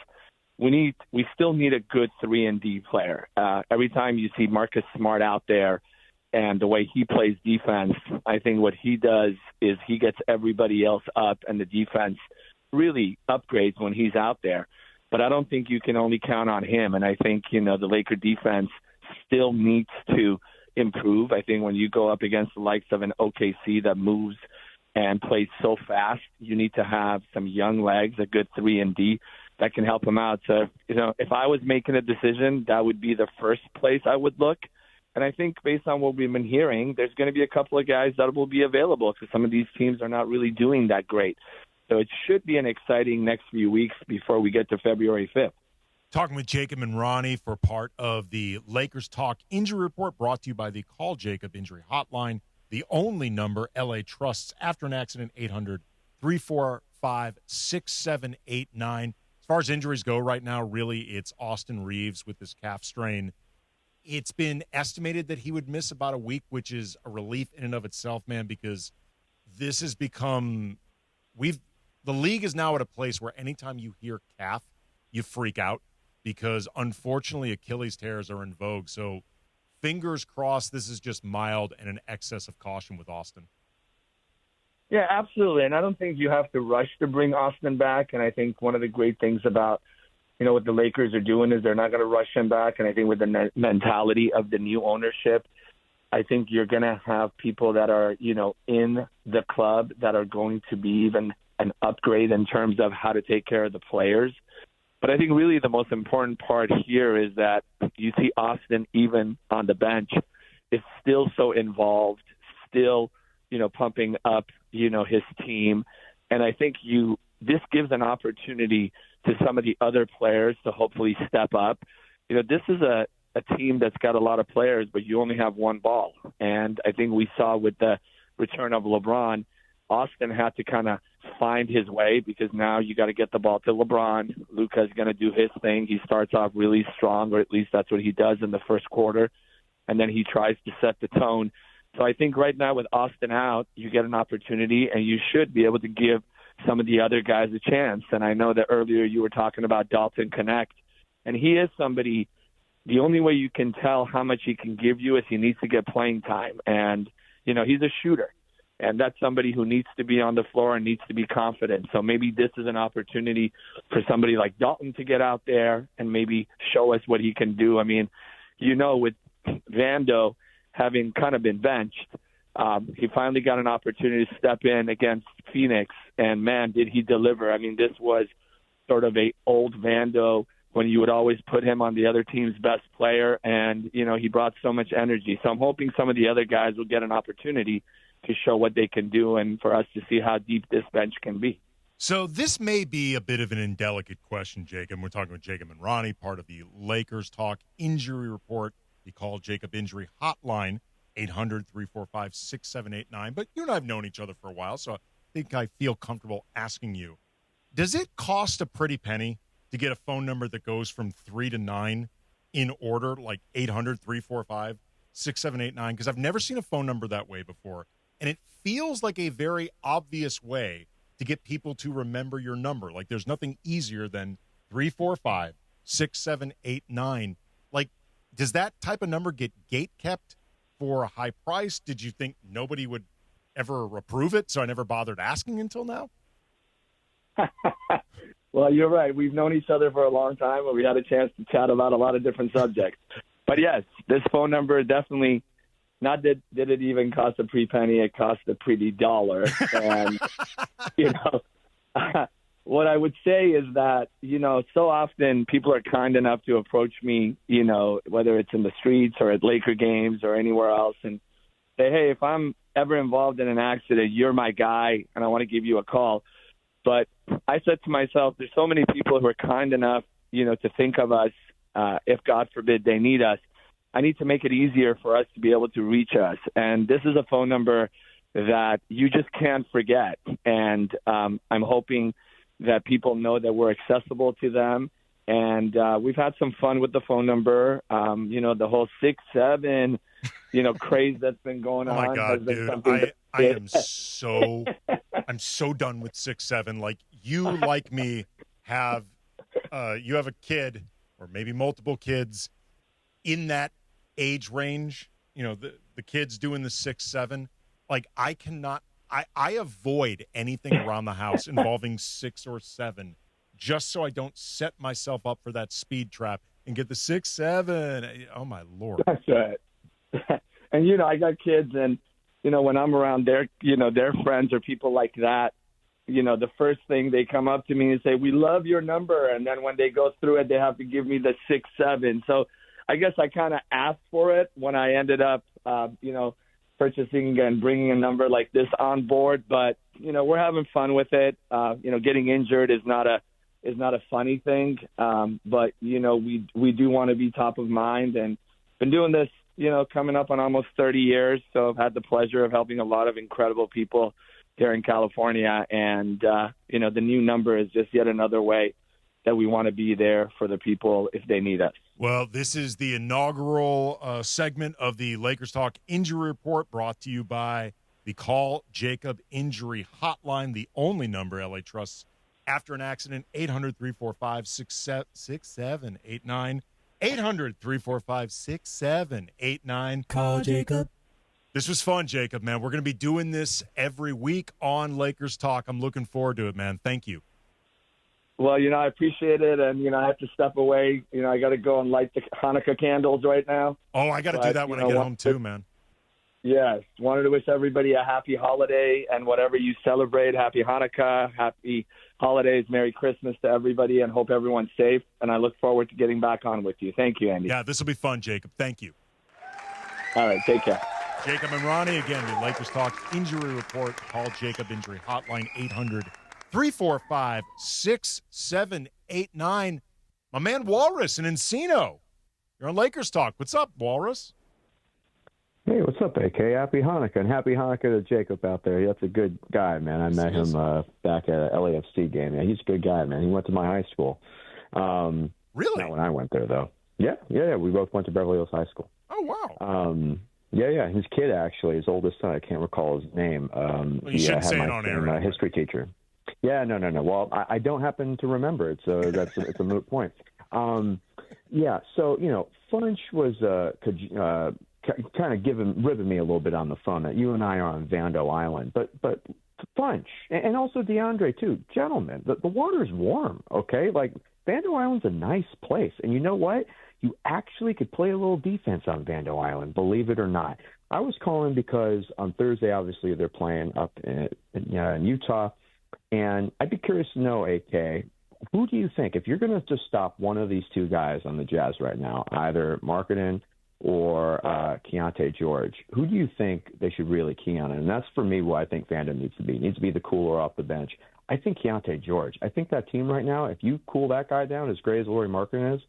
we still need a good 3-and-D player. Every time you see Marcus Smart out there and the way he plays defense, I think what he does is he gets everybody else up, and the defense really upgrades when he's out there. But I don't think you can only count on him. And I think, the Laker defense still needs to improve. I think when you go up against the likes of an OKC that moves and plays so fast, you need to have some young legs, a good 3-and-D that can help them out. So, if I was making a decision, that would be the first place I would look. And I think based on what we've been hearing, there's going to be a couple of guys that will be available because some of these teams are not really doing that great. So it should be an exciting next few weeks before we get to February 5th. Talking with Jacob and Ronnie for part of the Lakers Talk Injury Report, brought to you by the Call Jacob Injury Hotline, the only number LA trusts after an accident, 800-345-6789. As far as injuries go right now, really it's Austin Reeves with this calf strain. It's been estimated that he would miss about a week, which is a relief in and of itself, man, because this has become the league is now at a place where anytime you hear calf, you freak out because, unfortunately, Achilles tears are in vogue. So fingers crossed this is just mild and an excess of caution with Austin. Yeah, absolutely. And I don't think you have to rush to bring Austin back. And I think one of the great things about, what the Lakers are doing is they're not going to rush him back. And I think with the mentality of the new ownership, I think you're going to have people that are, in the club that are going to be even an upgrade in terms of how to take care of the players. But I think really the most important part here is that you see Austin, even on the bench, is still so involved, still, pumping up, his team. And I think this gives an opportunity to some of the other players to hopefully step up. This is a team that's got a lot of players, but you only have one ball. And I think we saw with the return of LeBron, Austin had to kind of find his way because now you got to get the ball to LeBron. Luka's going to do his thing. He starts off really strong, or at least that's what he does in the first quarter, and then he tries to set the tone. So I think right now with Austin out, you get an opportunity, and you should be able to give some of the other guys a chance. And I know that earlier you were talking about Dalton Connect, and he is somebody – the only way you can tell how much he can give you is he needs to get playing time. And, he's a shooter. And that's somebody who needs to be on the floor and needs to be confident. So maybe this is an opportunity for somebody like Dalton to get out there and maybe show us what he can do. With Vando having kind of been benched, he finally got an opportunity to step in against Phoenix. And, man, did he deliver. This was sort of a old Vando when you would always put him on the other team's best player. And, he brought so much energy. So I'm hoping some of the other guys will get an opportunity to show what they can do and for us to see how deep this bench can be. So this may be a bit of an indelicate question, Jacob. We're talking with Jacob and Ronnie, part of the Lakers Talk Injury Report, the Call Jacob Injury Hotline, 800-345-6789. But you and I have known each other for a while, so I think I feel comfortable asking you, does it cost a pretty penny to get a phone number that goes from 3 to 9 in order, like 800-345-6789? Because I've never seen a phone number that way before. And it feels like a very obvious way to get people to remember your number. Like there's nothing easier than 345 6789. Like, does that type of number get gate kept for a high price? Did you think nobody would ever approve it, so I never bothered asking until now? Well, you're right. We've known each other for a long time, and we had a chance to chat about a lot of different subjects. But yes, this phone number definitely, not did it even cost a pretty penny, it cost a pretty dollar. And, what I would say is that, so often people are kind enough to approach me, whether it's in the streets or at Laker games or anywhere else, and say, hey, if I'm ever involved in an accident, you're my guy, and I want to give you a call. But I said to myself, there's so many people who are kind enough, to think of us if, God forbid, they need us. I need to make it easier for us to be able to reach us. And this is a phone number that you just can't forget. And I'm hoping that people know that we're accessible to them. And we've had some fun with the phone number. The whole 6-7, craze that's been going on. Oh my God, dude! I'm so done with 6-7. Like, you, like me, have you have a kid or maybe multiple kids in that age range. The kids doing the 6-7. Like, I cannot. I avoid anything around the house involving 6 or 7, just so I don't set myself up for that speed trap and get the 6-7. Oh my Lord! That's right. And I got kids, and when I'm around their friends or people like that, the first thing they come up to me and say, "We love your number," and then when they go through it, they have to give me the 6-7. So I guess I kind of asked for it when I ended up, purchasing and bringing a number like this on board. But we're having fun with it. Getting injured is not a funny thing. But we do want to be top of mind, and been doing this, coming up on almost 30 years. So I've had the pleasure of helping a lot of incredible people here in California. And the new number is just yet another way that we want to be there for the people if they need us. Well, this is the inaugural segment of the Lakers Talk Injury Report, brought to you by the Call Jacob Injury Hotline, the only number LA trusts after an accident. 800-345-6789. 800-345-6789. Call Jacob. This was fun, Jacob, man. We're going to be doing this every week on Lakers Talk. I'm looking forward to it, man. Thank you. Well, I appreciate it, and, I have to step away. I got to go and light the Hanukkah candles right now. Oh, I got to do that when I get home too, man. Yes. Wanted to wish everybody a happy holiday, and whatever you celebrate, happy Hanukkah, happy holidays, Merry Christmas to everybody, and hope everyone's safe. And I look forward to getting back on with you. Thank you, Andy. Yeah, this will be fun, Jacob. Thank you. All right, take care. Jacob and Ronnie, again, the Lakers Talk Injury Report. Call Jacob Injury Hotline, 800-345-6789. My man Walrus in Encino. You're on Lakers Talk. What's up, Walrus? Hey, what's up, AK? Happy Hanukkah, and happy Hanukkah to Jacob out there. That's a good guy, man. I met him back at an LAFC game. Yeah, he's a good guy, man. He went to my high school. Really? Not when I went there, though. Yeah. We both went to Beverly Hills High School. Oh, wow. Yeah. His kid, actually, his oldest son, I can't recall his name. You shouldn't say it on air. My history teacher. Yeah, no. Well, I don't happen to remember it, so it's a moot point. So, Funch was kind of ribbing me a little bit on the phone that you and I are on Vando Island, but Funch and also DeAndre too. Gentlemen, the water's warm, okay? Like, Vando Island's a nice place, and you know what? You actually could play a little defense on Vando Island, believe it or not. I was calling because on Thursday, obviously, they're playing up in Utah, and I'd be curious to know, AK, who do you think, if you're going to just stop one of these two guys on the Jazz right now, either Markkanen or Keontae George, who do you think they should really key on? And that's, for me, what I think Vando needs to be. He needs to be the cooler off the bench. I think Keontae George. I think that team right now, if you cool that guy down as great as Lauri Markkanen is,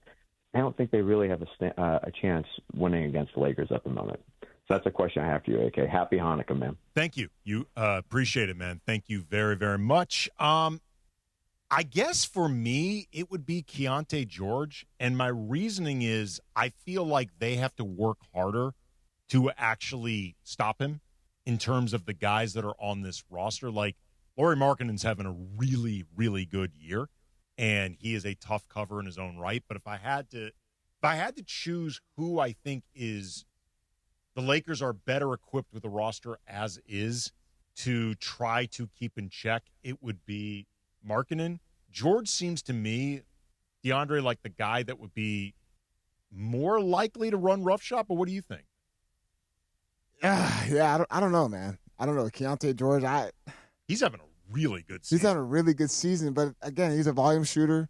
I don't think they really have a chance winning against the Lakers at the moment. So that's a question I have for you, AK. Happy Hanukkah, man. Thank you. You appreciate it, man. Thank you very, very much. I guess for me, it would be Keontae George. And my reasoning is I feel like they have to work harder to actually stop him in terms of the guys that are on this roster. Like, Lauri Markkanen's having a really, really good year. and he is a tough cover in his own right. But if I had to choose who I think is the Lakers are better equipped with the roster as is to try to keep in check, it would be Markkanen. George seems to me, DeAndre, like the guy that would be more likely to run roughshod, but what do you think? Yeah, I don't know, man. I don't know. Keontae George, he's having a really good season. He's having a really good season, but again, he's a volume shooter.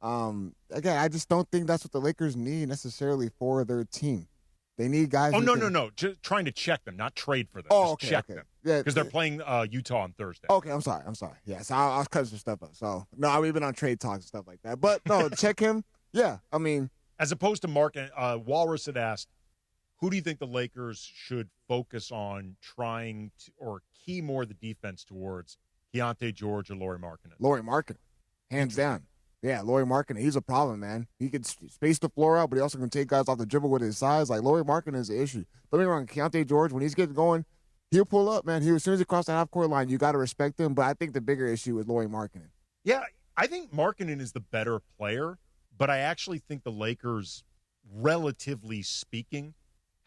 Again, I just don't think that's what the Lakers need necessarily for their team. They need guys. Oh, no. Just trying to check them, not trade for them. Oh, just check them. Yeah, because they're playing Utah on Thursday. Okay, I'm sorry. Yes, I was cutting some stuff up. So, no, we've been on trade talks and stuff like that. But, no, check him. Yeah, I mean. As opposed to Mark, Walrus had asked, who do you think the Lakers should focus on trying to, or key more the defense towards, Keontae George or Lauri Markkanen? Lauri Markkanen, hands down. Yeah, Lauri Markkanen, he's a problem, man. He can space the floor out, but he also can take guys off the dribble with his size. Like, Lauri Markkanen is an issue. Don't get me wrong, Keontae George, when he's getting going, he'll pull up, man. As soon as he crosses the half-court line, you got to respect him. But I think the bigger issue is Lauri Markkanen. Yeah, I think Markkanen is the better player, but I actually think the Lakers, relatively speaking,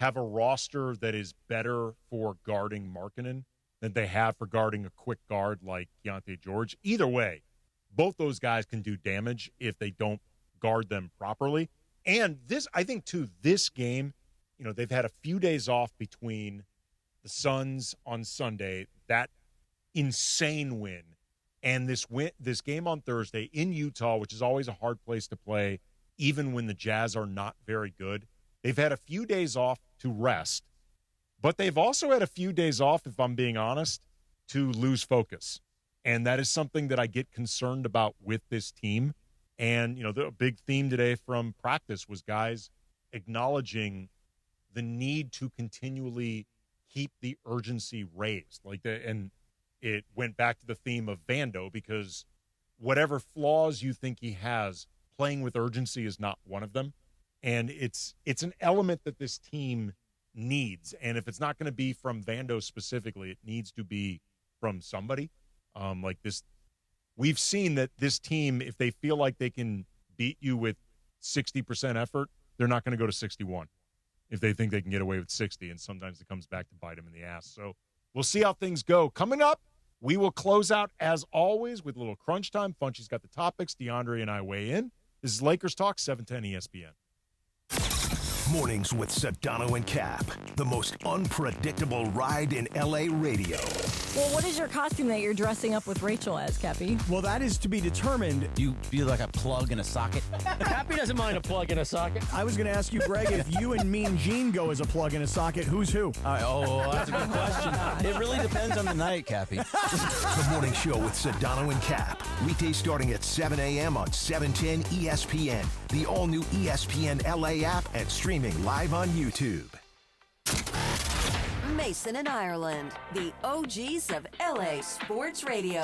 have a roster that is better for guarding Markkanen than they have for guarding a quick guard like Keontae George. Either way, both those guys can do damage if they don't guard them properly. And this, I think, too, this game, they've had a few days off between the Suns on Sunday, that insane win, and this game on Thursday in Utah, which is always a hard place to play, even when the Jazz are not very good. They've had a few days off to rest, but they've also had a few days off, if I'm being honest, to lose focus. And that is something that I get concerned about with this team. And, the big theme today from practice was guys acknowledging the need to continually keep the urgency raised. And it went back to the theme of Vando, because whatever flaws you think he has, playing with urgency is not one of them. And it's an element that this team needs. And if it's not going to be from Vando specifically, it needs to be from somebody. Like this, we've seen that this team, if they feel like they can beat you with 60% effort, they're not going to go to 61 if they think they can get away with 60. And sometimes it comes back to bite them in the ass. So we'll see how things go. Coming up, we will close out, as always, with a little crunch time. Funchy's got the topics. DeAndre and I weigh in. This is Lakers Talk, 710 ESPN. Mornings with Sedano and Cap, the most unpredictable ride in LA radio. Well, what is your costume that you're dressing up with Rachel as, Cappy? Well, that is to be determined. You feel like a plug in a socket? Cappy doesn't mind a plug in a socket. I was going to ask you, Greg, if you and Mean Gene go as a plug in a socket, who's who? That's a good question. It really depends on the night, Cappy. The morning show with Sedano and Cap. Weekdays starting at 7 a.m. on 710 ESPN, the all-new ESPN LA app, and streaming live on YouTube. Mason and Ireland, the OGs of LA Sports Radio.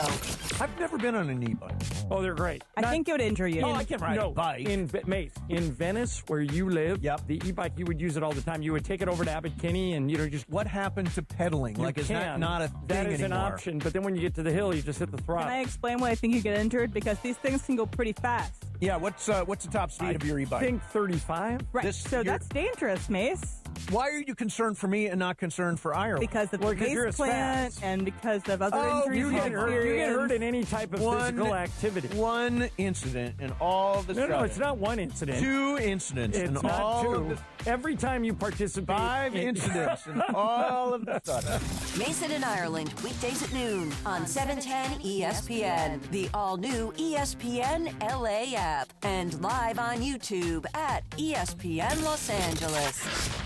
I've never been on an e-bike. Oh, they're great. I think it would injure you. I can ride a bike. In Venice, where you live, the e-bike, you would use it all the time. You would take it over to Abbot Kinney and, just... What happened to pedaling? Is that not a thing That is anymore? an option, but then when you get to the hill, you just hit the throttle. Can I explain why I think you get injured? Because these things can go pretty fast. Yeah, what's the top speed of your e-bike? I think 35. Right, that's dangerous, Mace. Why are you concerned for me and not concerned for Ireland? Because of the Mace plant and because of other injuries you get hurt in any type of physical activity. One incident in all the No, it's not one incident. 2 incidents in not all two. of the... Every time you participate. 5 incidents in all of the stuff. Mason and Ireland, weekdays at noon on 710 ESPN, the all-new ESPN LA app, and live on YouTube at ESPN Los Angeles.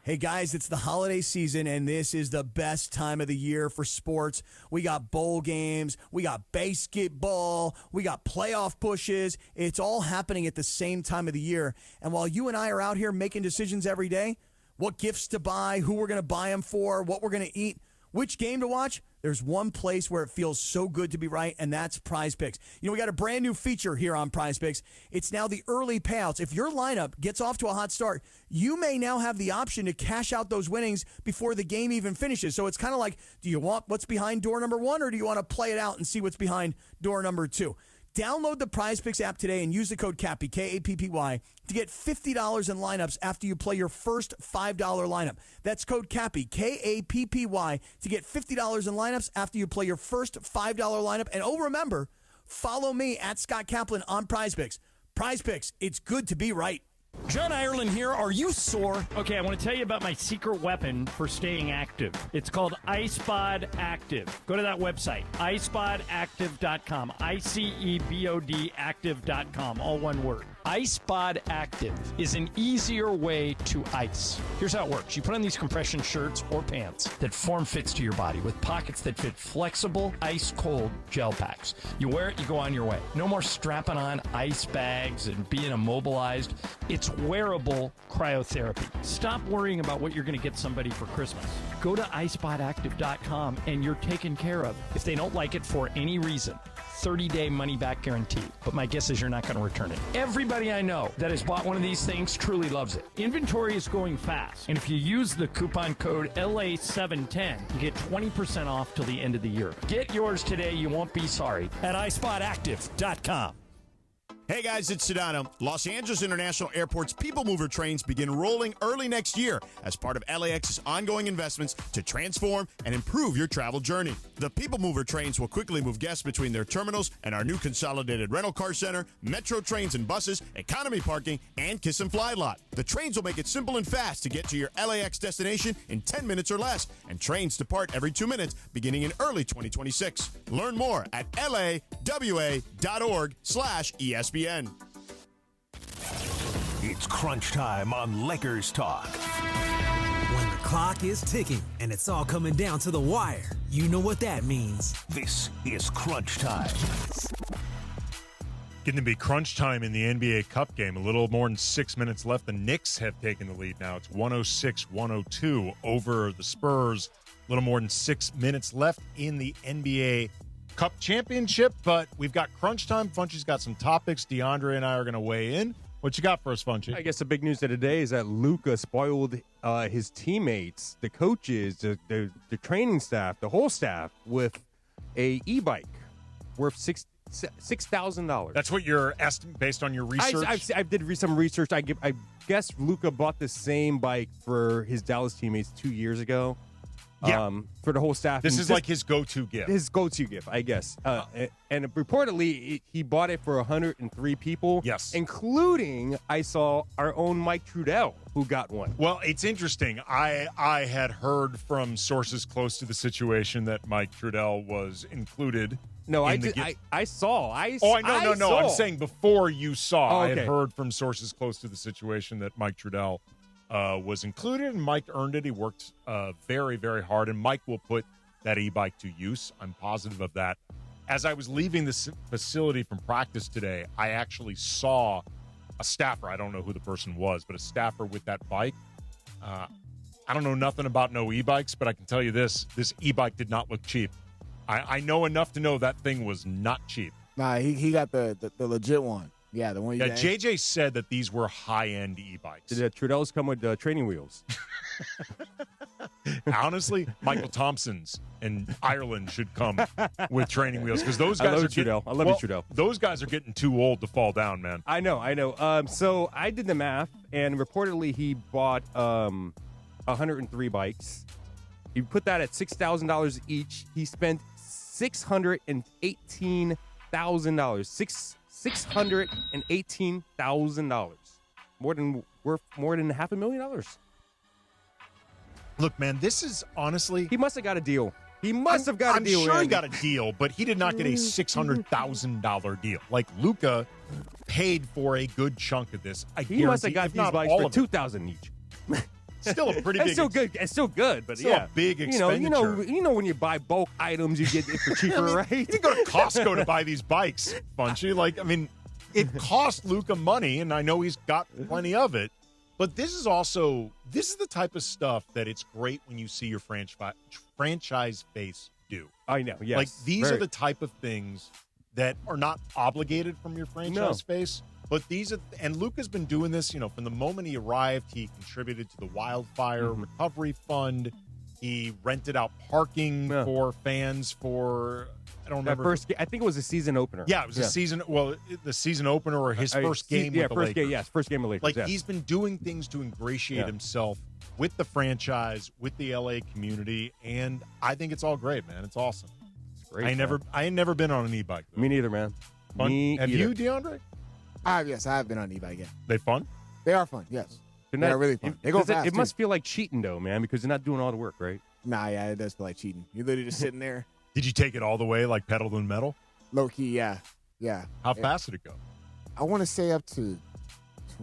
Hey guys, it's the holiday season, and this is the best time of the year for sports. We got bowl games, we got basketball, we got playoff pushes. It's all happening at the same time of the year. And while you and I are out here making decisions every day, what gifts to buy, who we're going to buy them for, what we're going to eat, which game to watch, there's one place where it feels so good to be right, and that's Prize Picks. We got a brand new feature here on Prize Picks. It's now the early payouts. If your lineup gets off to a hot start, you may now have the option to cash out those winnings before the game even finishes. So it's kind of like, do you want what's behind door number 1, or do you want to play it out and see what's behind door number 2? Download the PrizePicks app today and use the code KAPPY, K-A-P-P-Y, to get $50 in lineups after you play your first $5 lineup. That's code KAPPY, K-A-P-P-Y, to get $50 in lineups after you play your first $5 lineup. And remember, follow me at Scott Kaplan on PrizePicks. PrizePicks, it's good to be right. John Ireland here. Are you sore? Okay, I want to tell you about my secret weapon for staying active. It's called iSpod Active. Go to that website, iSpodActive.com, ICEBOD Active.com, all one word. iSpod Active is an easier way to ice. Here's how it works. You put on these compression shirts or pants that form fits to your body with pockets that fit flexible, ice-cold gel packs. You wear it, you go on your way. No more strapping on ice bags and being immobilized. It's wearable cryotherapy. Stop worrying about what you're going to get somebody for Christmas. Go to iSpotActive.com and you're taken care of. If they don't like it for any reason, 30-day money-back guarantee. But my guess is you're not going to return it. Everybody I know that has bought one of these things truly loves it. Inventory is going fast. And if you use the coupon code LA710, you get 20% off till the end of the year. Get yours today. You won't be sorry at iSpotActive.com. Hey guys, it's Sedano. Los Angeles International Airport's People Mover trains begin rolling early next year as part of LAX's ongoing investments to transform and improve your travel journey. The People Mover trains will quickly move guests between their terminals and our new consolidated rental car center, metro trains and buses, economy parking, and kiss and fly lot. The trains will make it simple and fast to get to your LAX destination in 10 minutes or less, and trains depart every 2 minutes beginning in early 2026. Learn more at lawa.org/ESPN. It's crunch time on Lakers Talk. When the clock is ticking and it's all coming down to the wire, you know what that means. This is crunch time. Getting to be crunch time in the NBA Cup game. A little more than 6 minutes left. The Knicks have taken the lead now. It's 106-102 over the Spurs. A little more than 6 minutes left in the NBA Cup championship, but we've got crunch time. Funchy's got some topics. DeAndre and I are going to weigh in. What you got for us, Funchy? I guess the big news of today is that Luka spoiled his teammates, the coaches, the training staff, the whole staff with a e-bike worth $6,000. That's what you're estimating based on your research? I did some research. I guess Luka bought the same bike for his Dallas teammates 2 years ago. Yeah. For the whole staff. This is like his go-to gift. His go-to gift, I guess. And reportedly, he bought it for 103 people. Yes. Including, I saw, our own Mike Trudell, who got one. Well, it's interesting. I had heard from sources close to the situation that Mike Trudell was included. No, I saw. I'm saying before you saw. Oh, okay. I had heard from sources close to the situation that Mike Trudell was included, and Mike earned it. He worked very, very hard, and Mike will put that e-bike to use. I'm positive of that. As I was leaving this facility from practice today, I actually saw a staffer. I don't know who the person was, but a staffer with that bike. I don't know nothing about no e-bikes, but I can tell you this e-bike did not look cheap. I know enough to know that thing was not cheap. Nah, he got the legit one. Yeah, the one. Yeah, JJ said that these were high-end e-bikes. Did the Trudells come with training wheels? Honestly, Michael Thompson's in Ireland should come with training wheels because those guys are Trudell. I love you, Trudell. Those guys are getting too old to fall down, man. I know. So I did the math, and reportedly he bought 103 bikes. He put that at $6,000 each. He spent $618,000. $618,000. More than $500,000. Look, man, this is honestly... He must have got a deal. I'm sure he got a deal, but he did not get a $600,000 deal. Like, Luka paid for a good chunk of this. He must have got these bikes for $2,000 each. Still a pretty big... It's still good, but still yeah. a big expenditure. You know when you buy bulk items, you get it for cheaper, right? You can go to Costco to buy these bikes, Funchy. Like, I mean, it cost Luka money, and I know he's got plenty of it. But this is the type of stuff that it's great when you see your franchise base do. I know, yes. Like, these are the type of things that are not obligated from your franchise base. But and Luka's been doing this, from the moment he arrived. He contributed to the Wildfire Recovery Fund. He rented out parking for fans for I don't That remember. first game, I think it was a season opener. Yeah, it was the season opener or his first game with the Lakers. Yes, first game of Lakers. Like, yes. he's been doing things to ingratiate himself with the franchise, with the LA community, and I think it's all great, man. It's awesome. It's great. I ain't never been on an e-bike. Me neither, man. Fun? Me Have either. you, DeAndre? Yes, I have been on e-bike. Yeah, They fun? they are fun. Yes, They're they're not- really fun. They go fast. It must feel like cheating, though, man, because you're not doing all the work, right? Nah, yeah, it does feel like cheating. You're literally just sitting there. Did you take it all the way, like pedal to the metal? Low key, yeah. How fast did it go? I want to say up to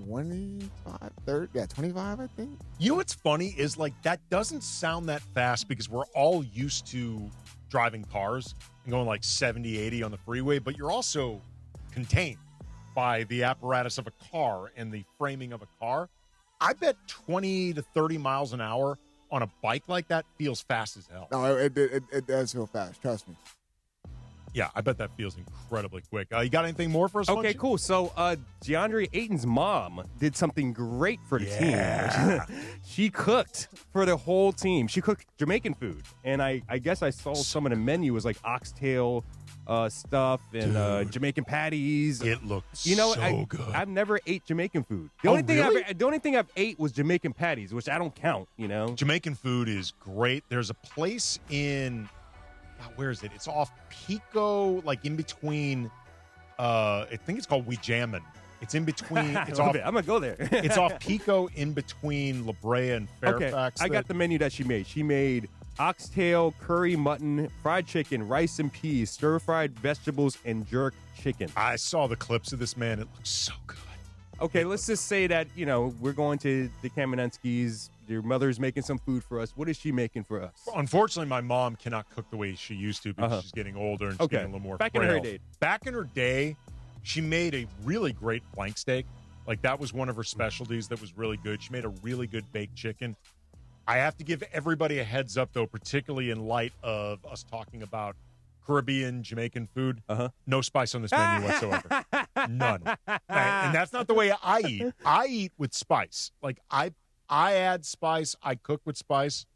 25, 30, 25, I think. You know what's funny is, like, that doesn't sound that fast because we're all used to driving cars and going like 70, 80 on the freeway, but you're also contained by the apparatus of a car and the framing of a car. I bet 20 to 30 miles an hour on a bike like that feels fast as hell. No, it does feel fast. Trust me. Yeah, I bet that feels incredibly quick. You got anything more for us? Okay, Funchie? cool. So DeAndre Ayton's mom did something great for the team. She cooked for the whole team. She cooked Jamaican food. And I guess I saw some of the menu was like oxtail stuff and Jamaican patties. It looked so good. I've never ate Jamaican food. The Oh, only thing really? the only thing I've ate was Jamaican patties, which I don't count, you know. Jamaican food is great. There's a place in where is it? It's off Pico, like in between. I think it's called We Jammin'. It's in between. It's off. I'm gonna go there. It's off Pico, in between La Brea and Fairfax. Okay, I got the menu that she made. She made oxtail, curry mutton, fried chicken, rice and peas, stir-fried vegetables, and jerk chicken. I saw the clips of this, man. It looks so good. Okay, let's just say that, we're going to the Kamenetskis. Your mother's making some food for us. What is she making for us? Unfortunately, my mom cannot cook the way she used to because she's getting older and she's getting a little more Back frail. in her day, she made a really great flank steak. Like, that was one of her specialties that was really good. She made a really good baked chicken. I have to give everybody a heads up, though, particularly in light of us talking about Caribbean, Jamaican food. No spice on this menu whatsoever. None. And that's not the way I eat. I eat with spice. Like, I add spice. I cook with spice.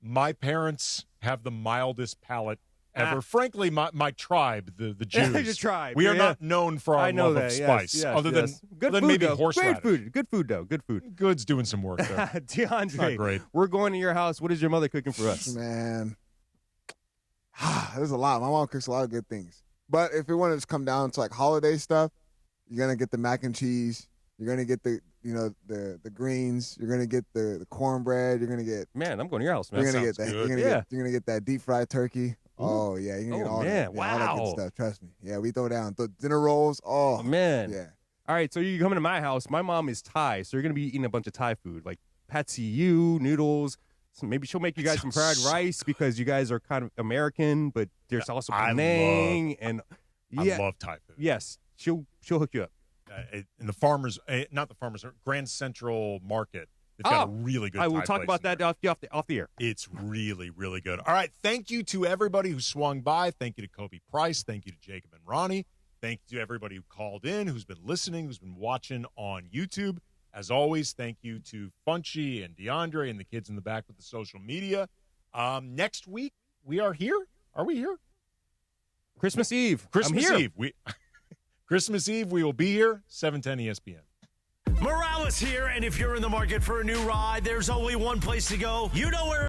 My parents have the mildest palate ever. Frankly, my tribe, the Jews, Your tribe. we are not known for our love of spice, other than good food, maybe though. horseradish. Good food, though. Good food. Good's doing some work there. DeAndre, Not great. We're going to your house. What is your mother cooking for us? Man, there's a lot. My mom cooks a lot of good things. But if we want to just come down to like holiday stuff, you're gonna get the mac and cheese. You're gonna get the greens. You're gonna get the cornbread. You're gonna get I'm going to your house, man. You're gonna Sounds get that. good. You're gonna get that deep fried turkey. Oh yeah, you're gonna get all that. Yeah, all that good stuff. Trust me. Yeah, we throw down the dinner rolls. Oh man. Yeah. All right, so you're coming to my house. My mom is Thai, so you're going to be eating a bunch of Thai food, like pad see ew, noodles. So maybe she'll make you guys some fried rice because you guys are kind of American, but there's also Penang and I love Thai food. Yes, she'll hook you up. In the farmers, not the farmers, Grand Central Market. They've got a really good. I will Thai talk place about that off the air. It's really, really good. All right. Thank you to everybody who swung by. Thank you to Kobe Price. Thank you to Jacob and Ronnie. Thank you to everybody who called in, who's been listening, who's been watching on YouTube. As always, thank you to Funchie and DeAndre and the kids in the back with the social media. Next week, we are here. Are we here? Christmas Eve. Christmas I'm here. Eve. Christmas Eve, we will be here, 710 ESPN. Morales here, and if you're in the market for a new ride, there's only one place to go. You know where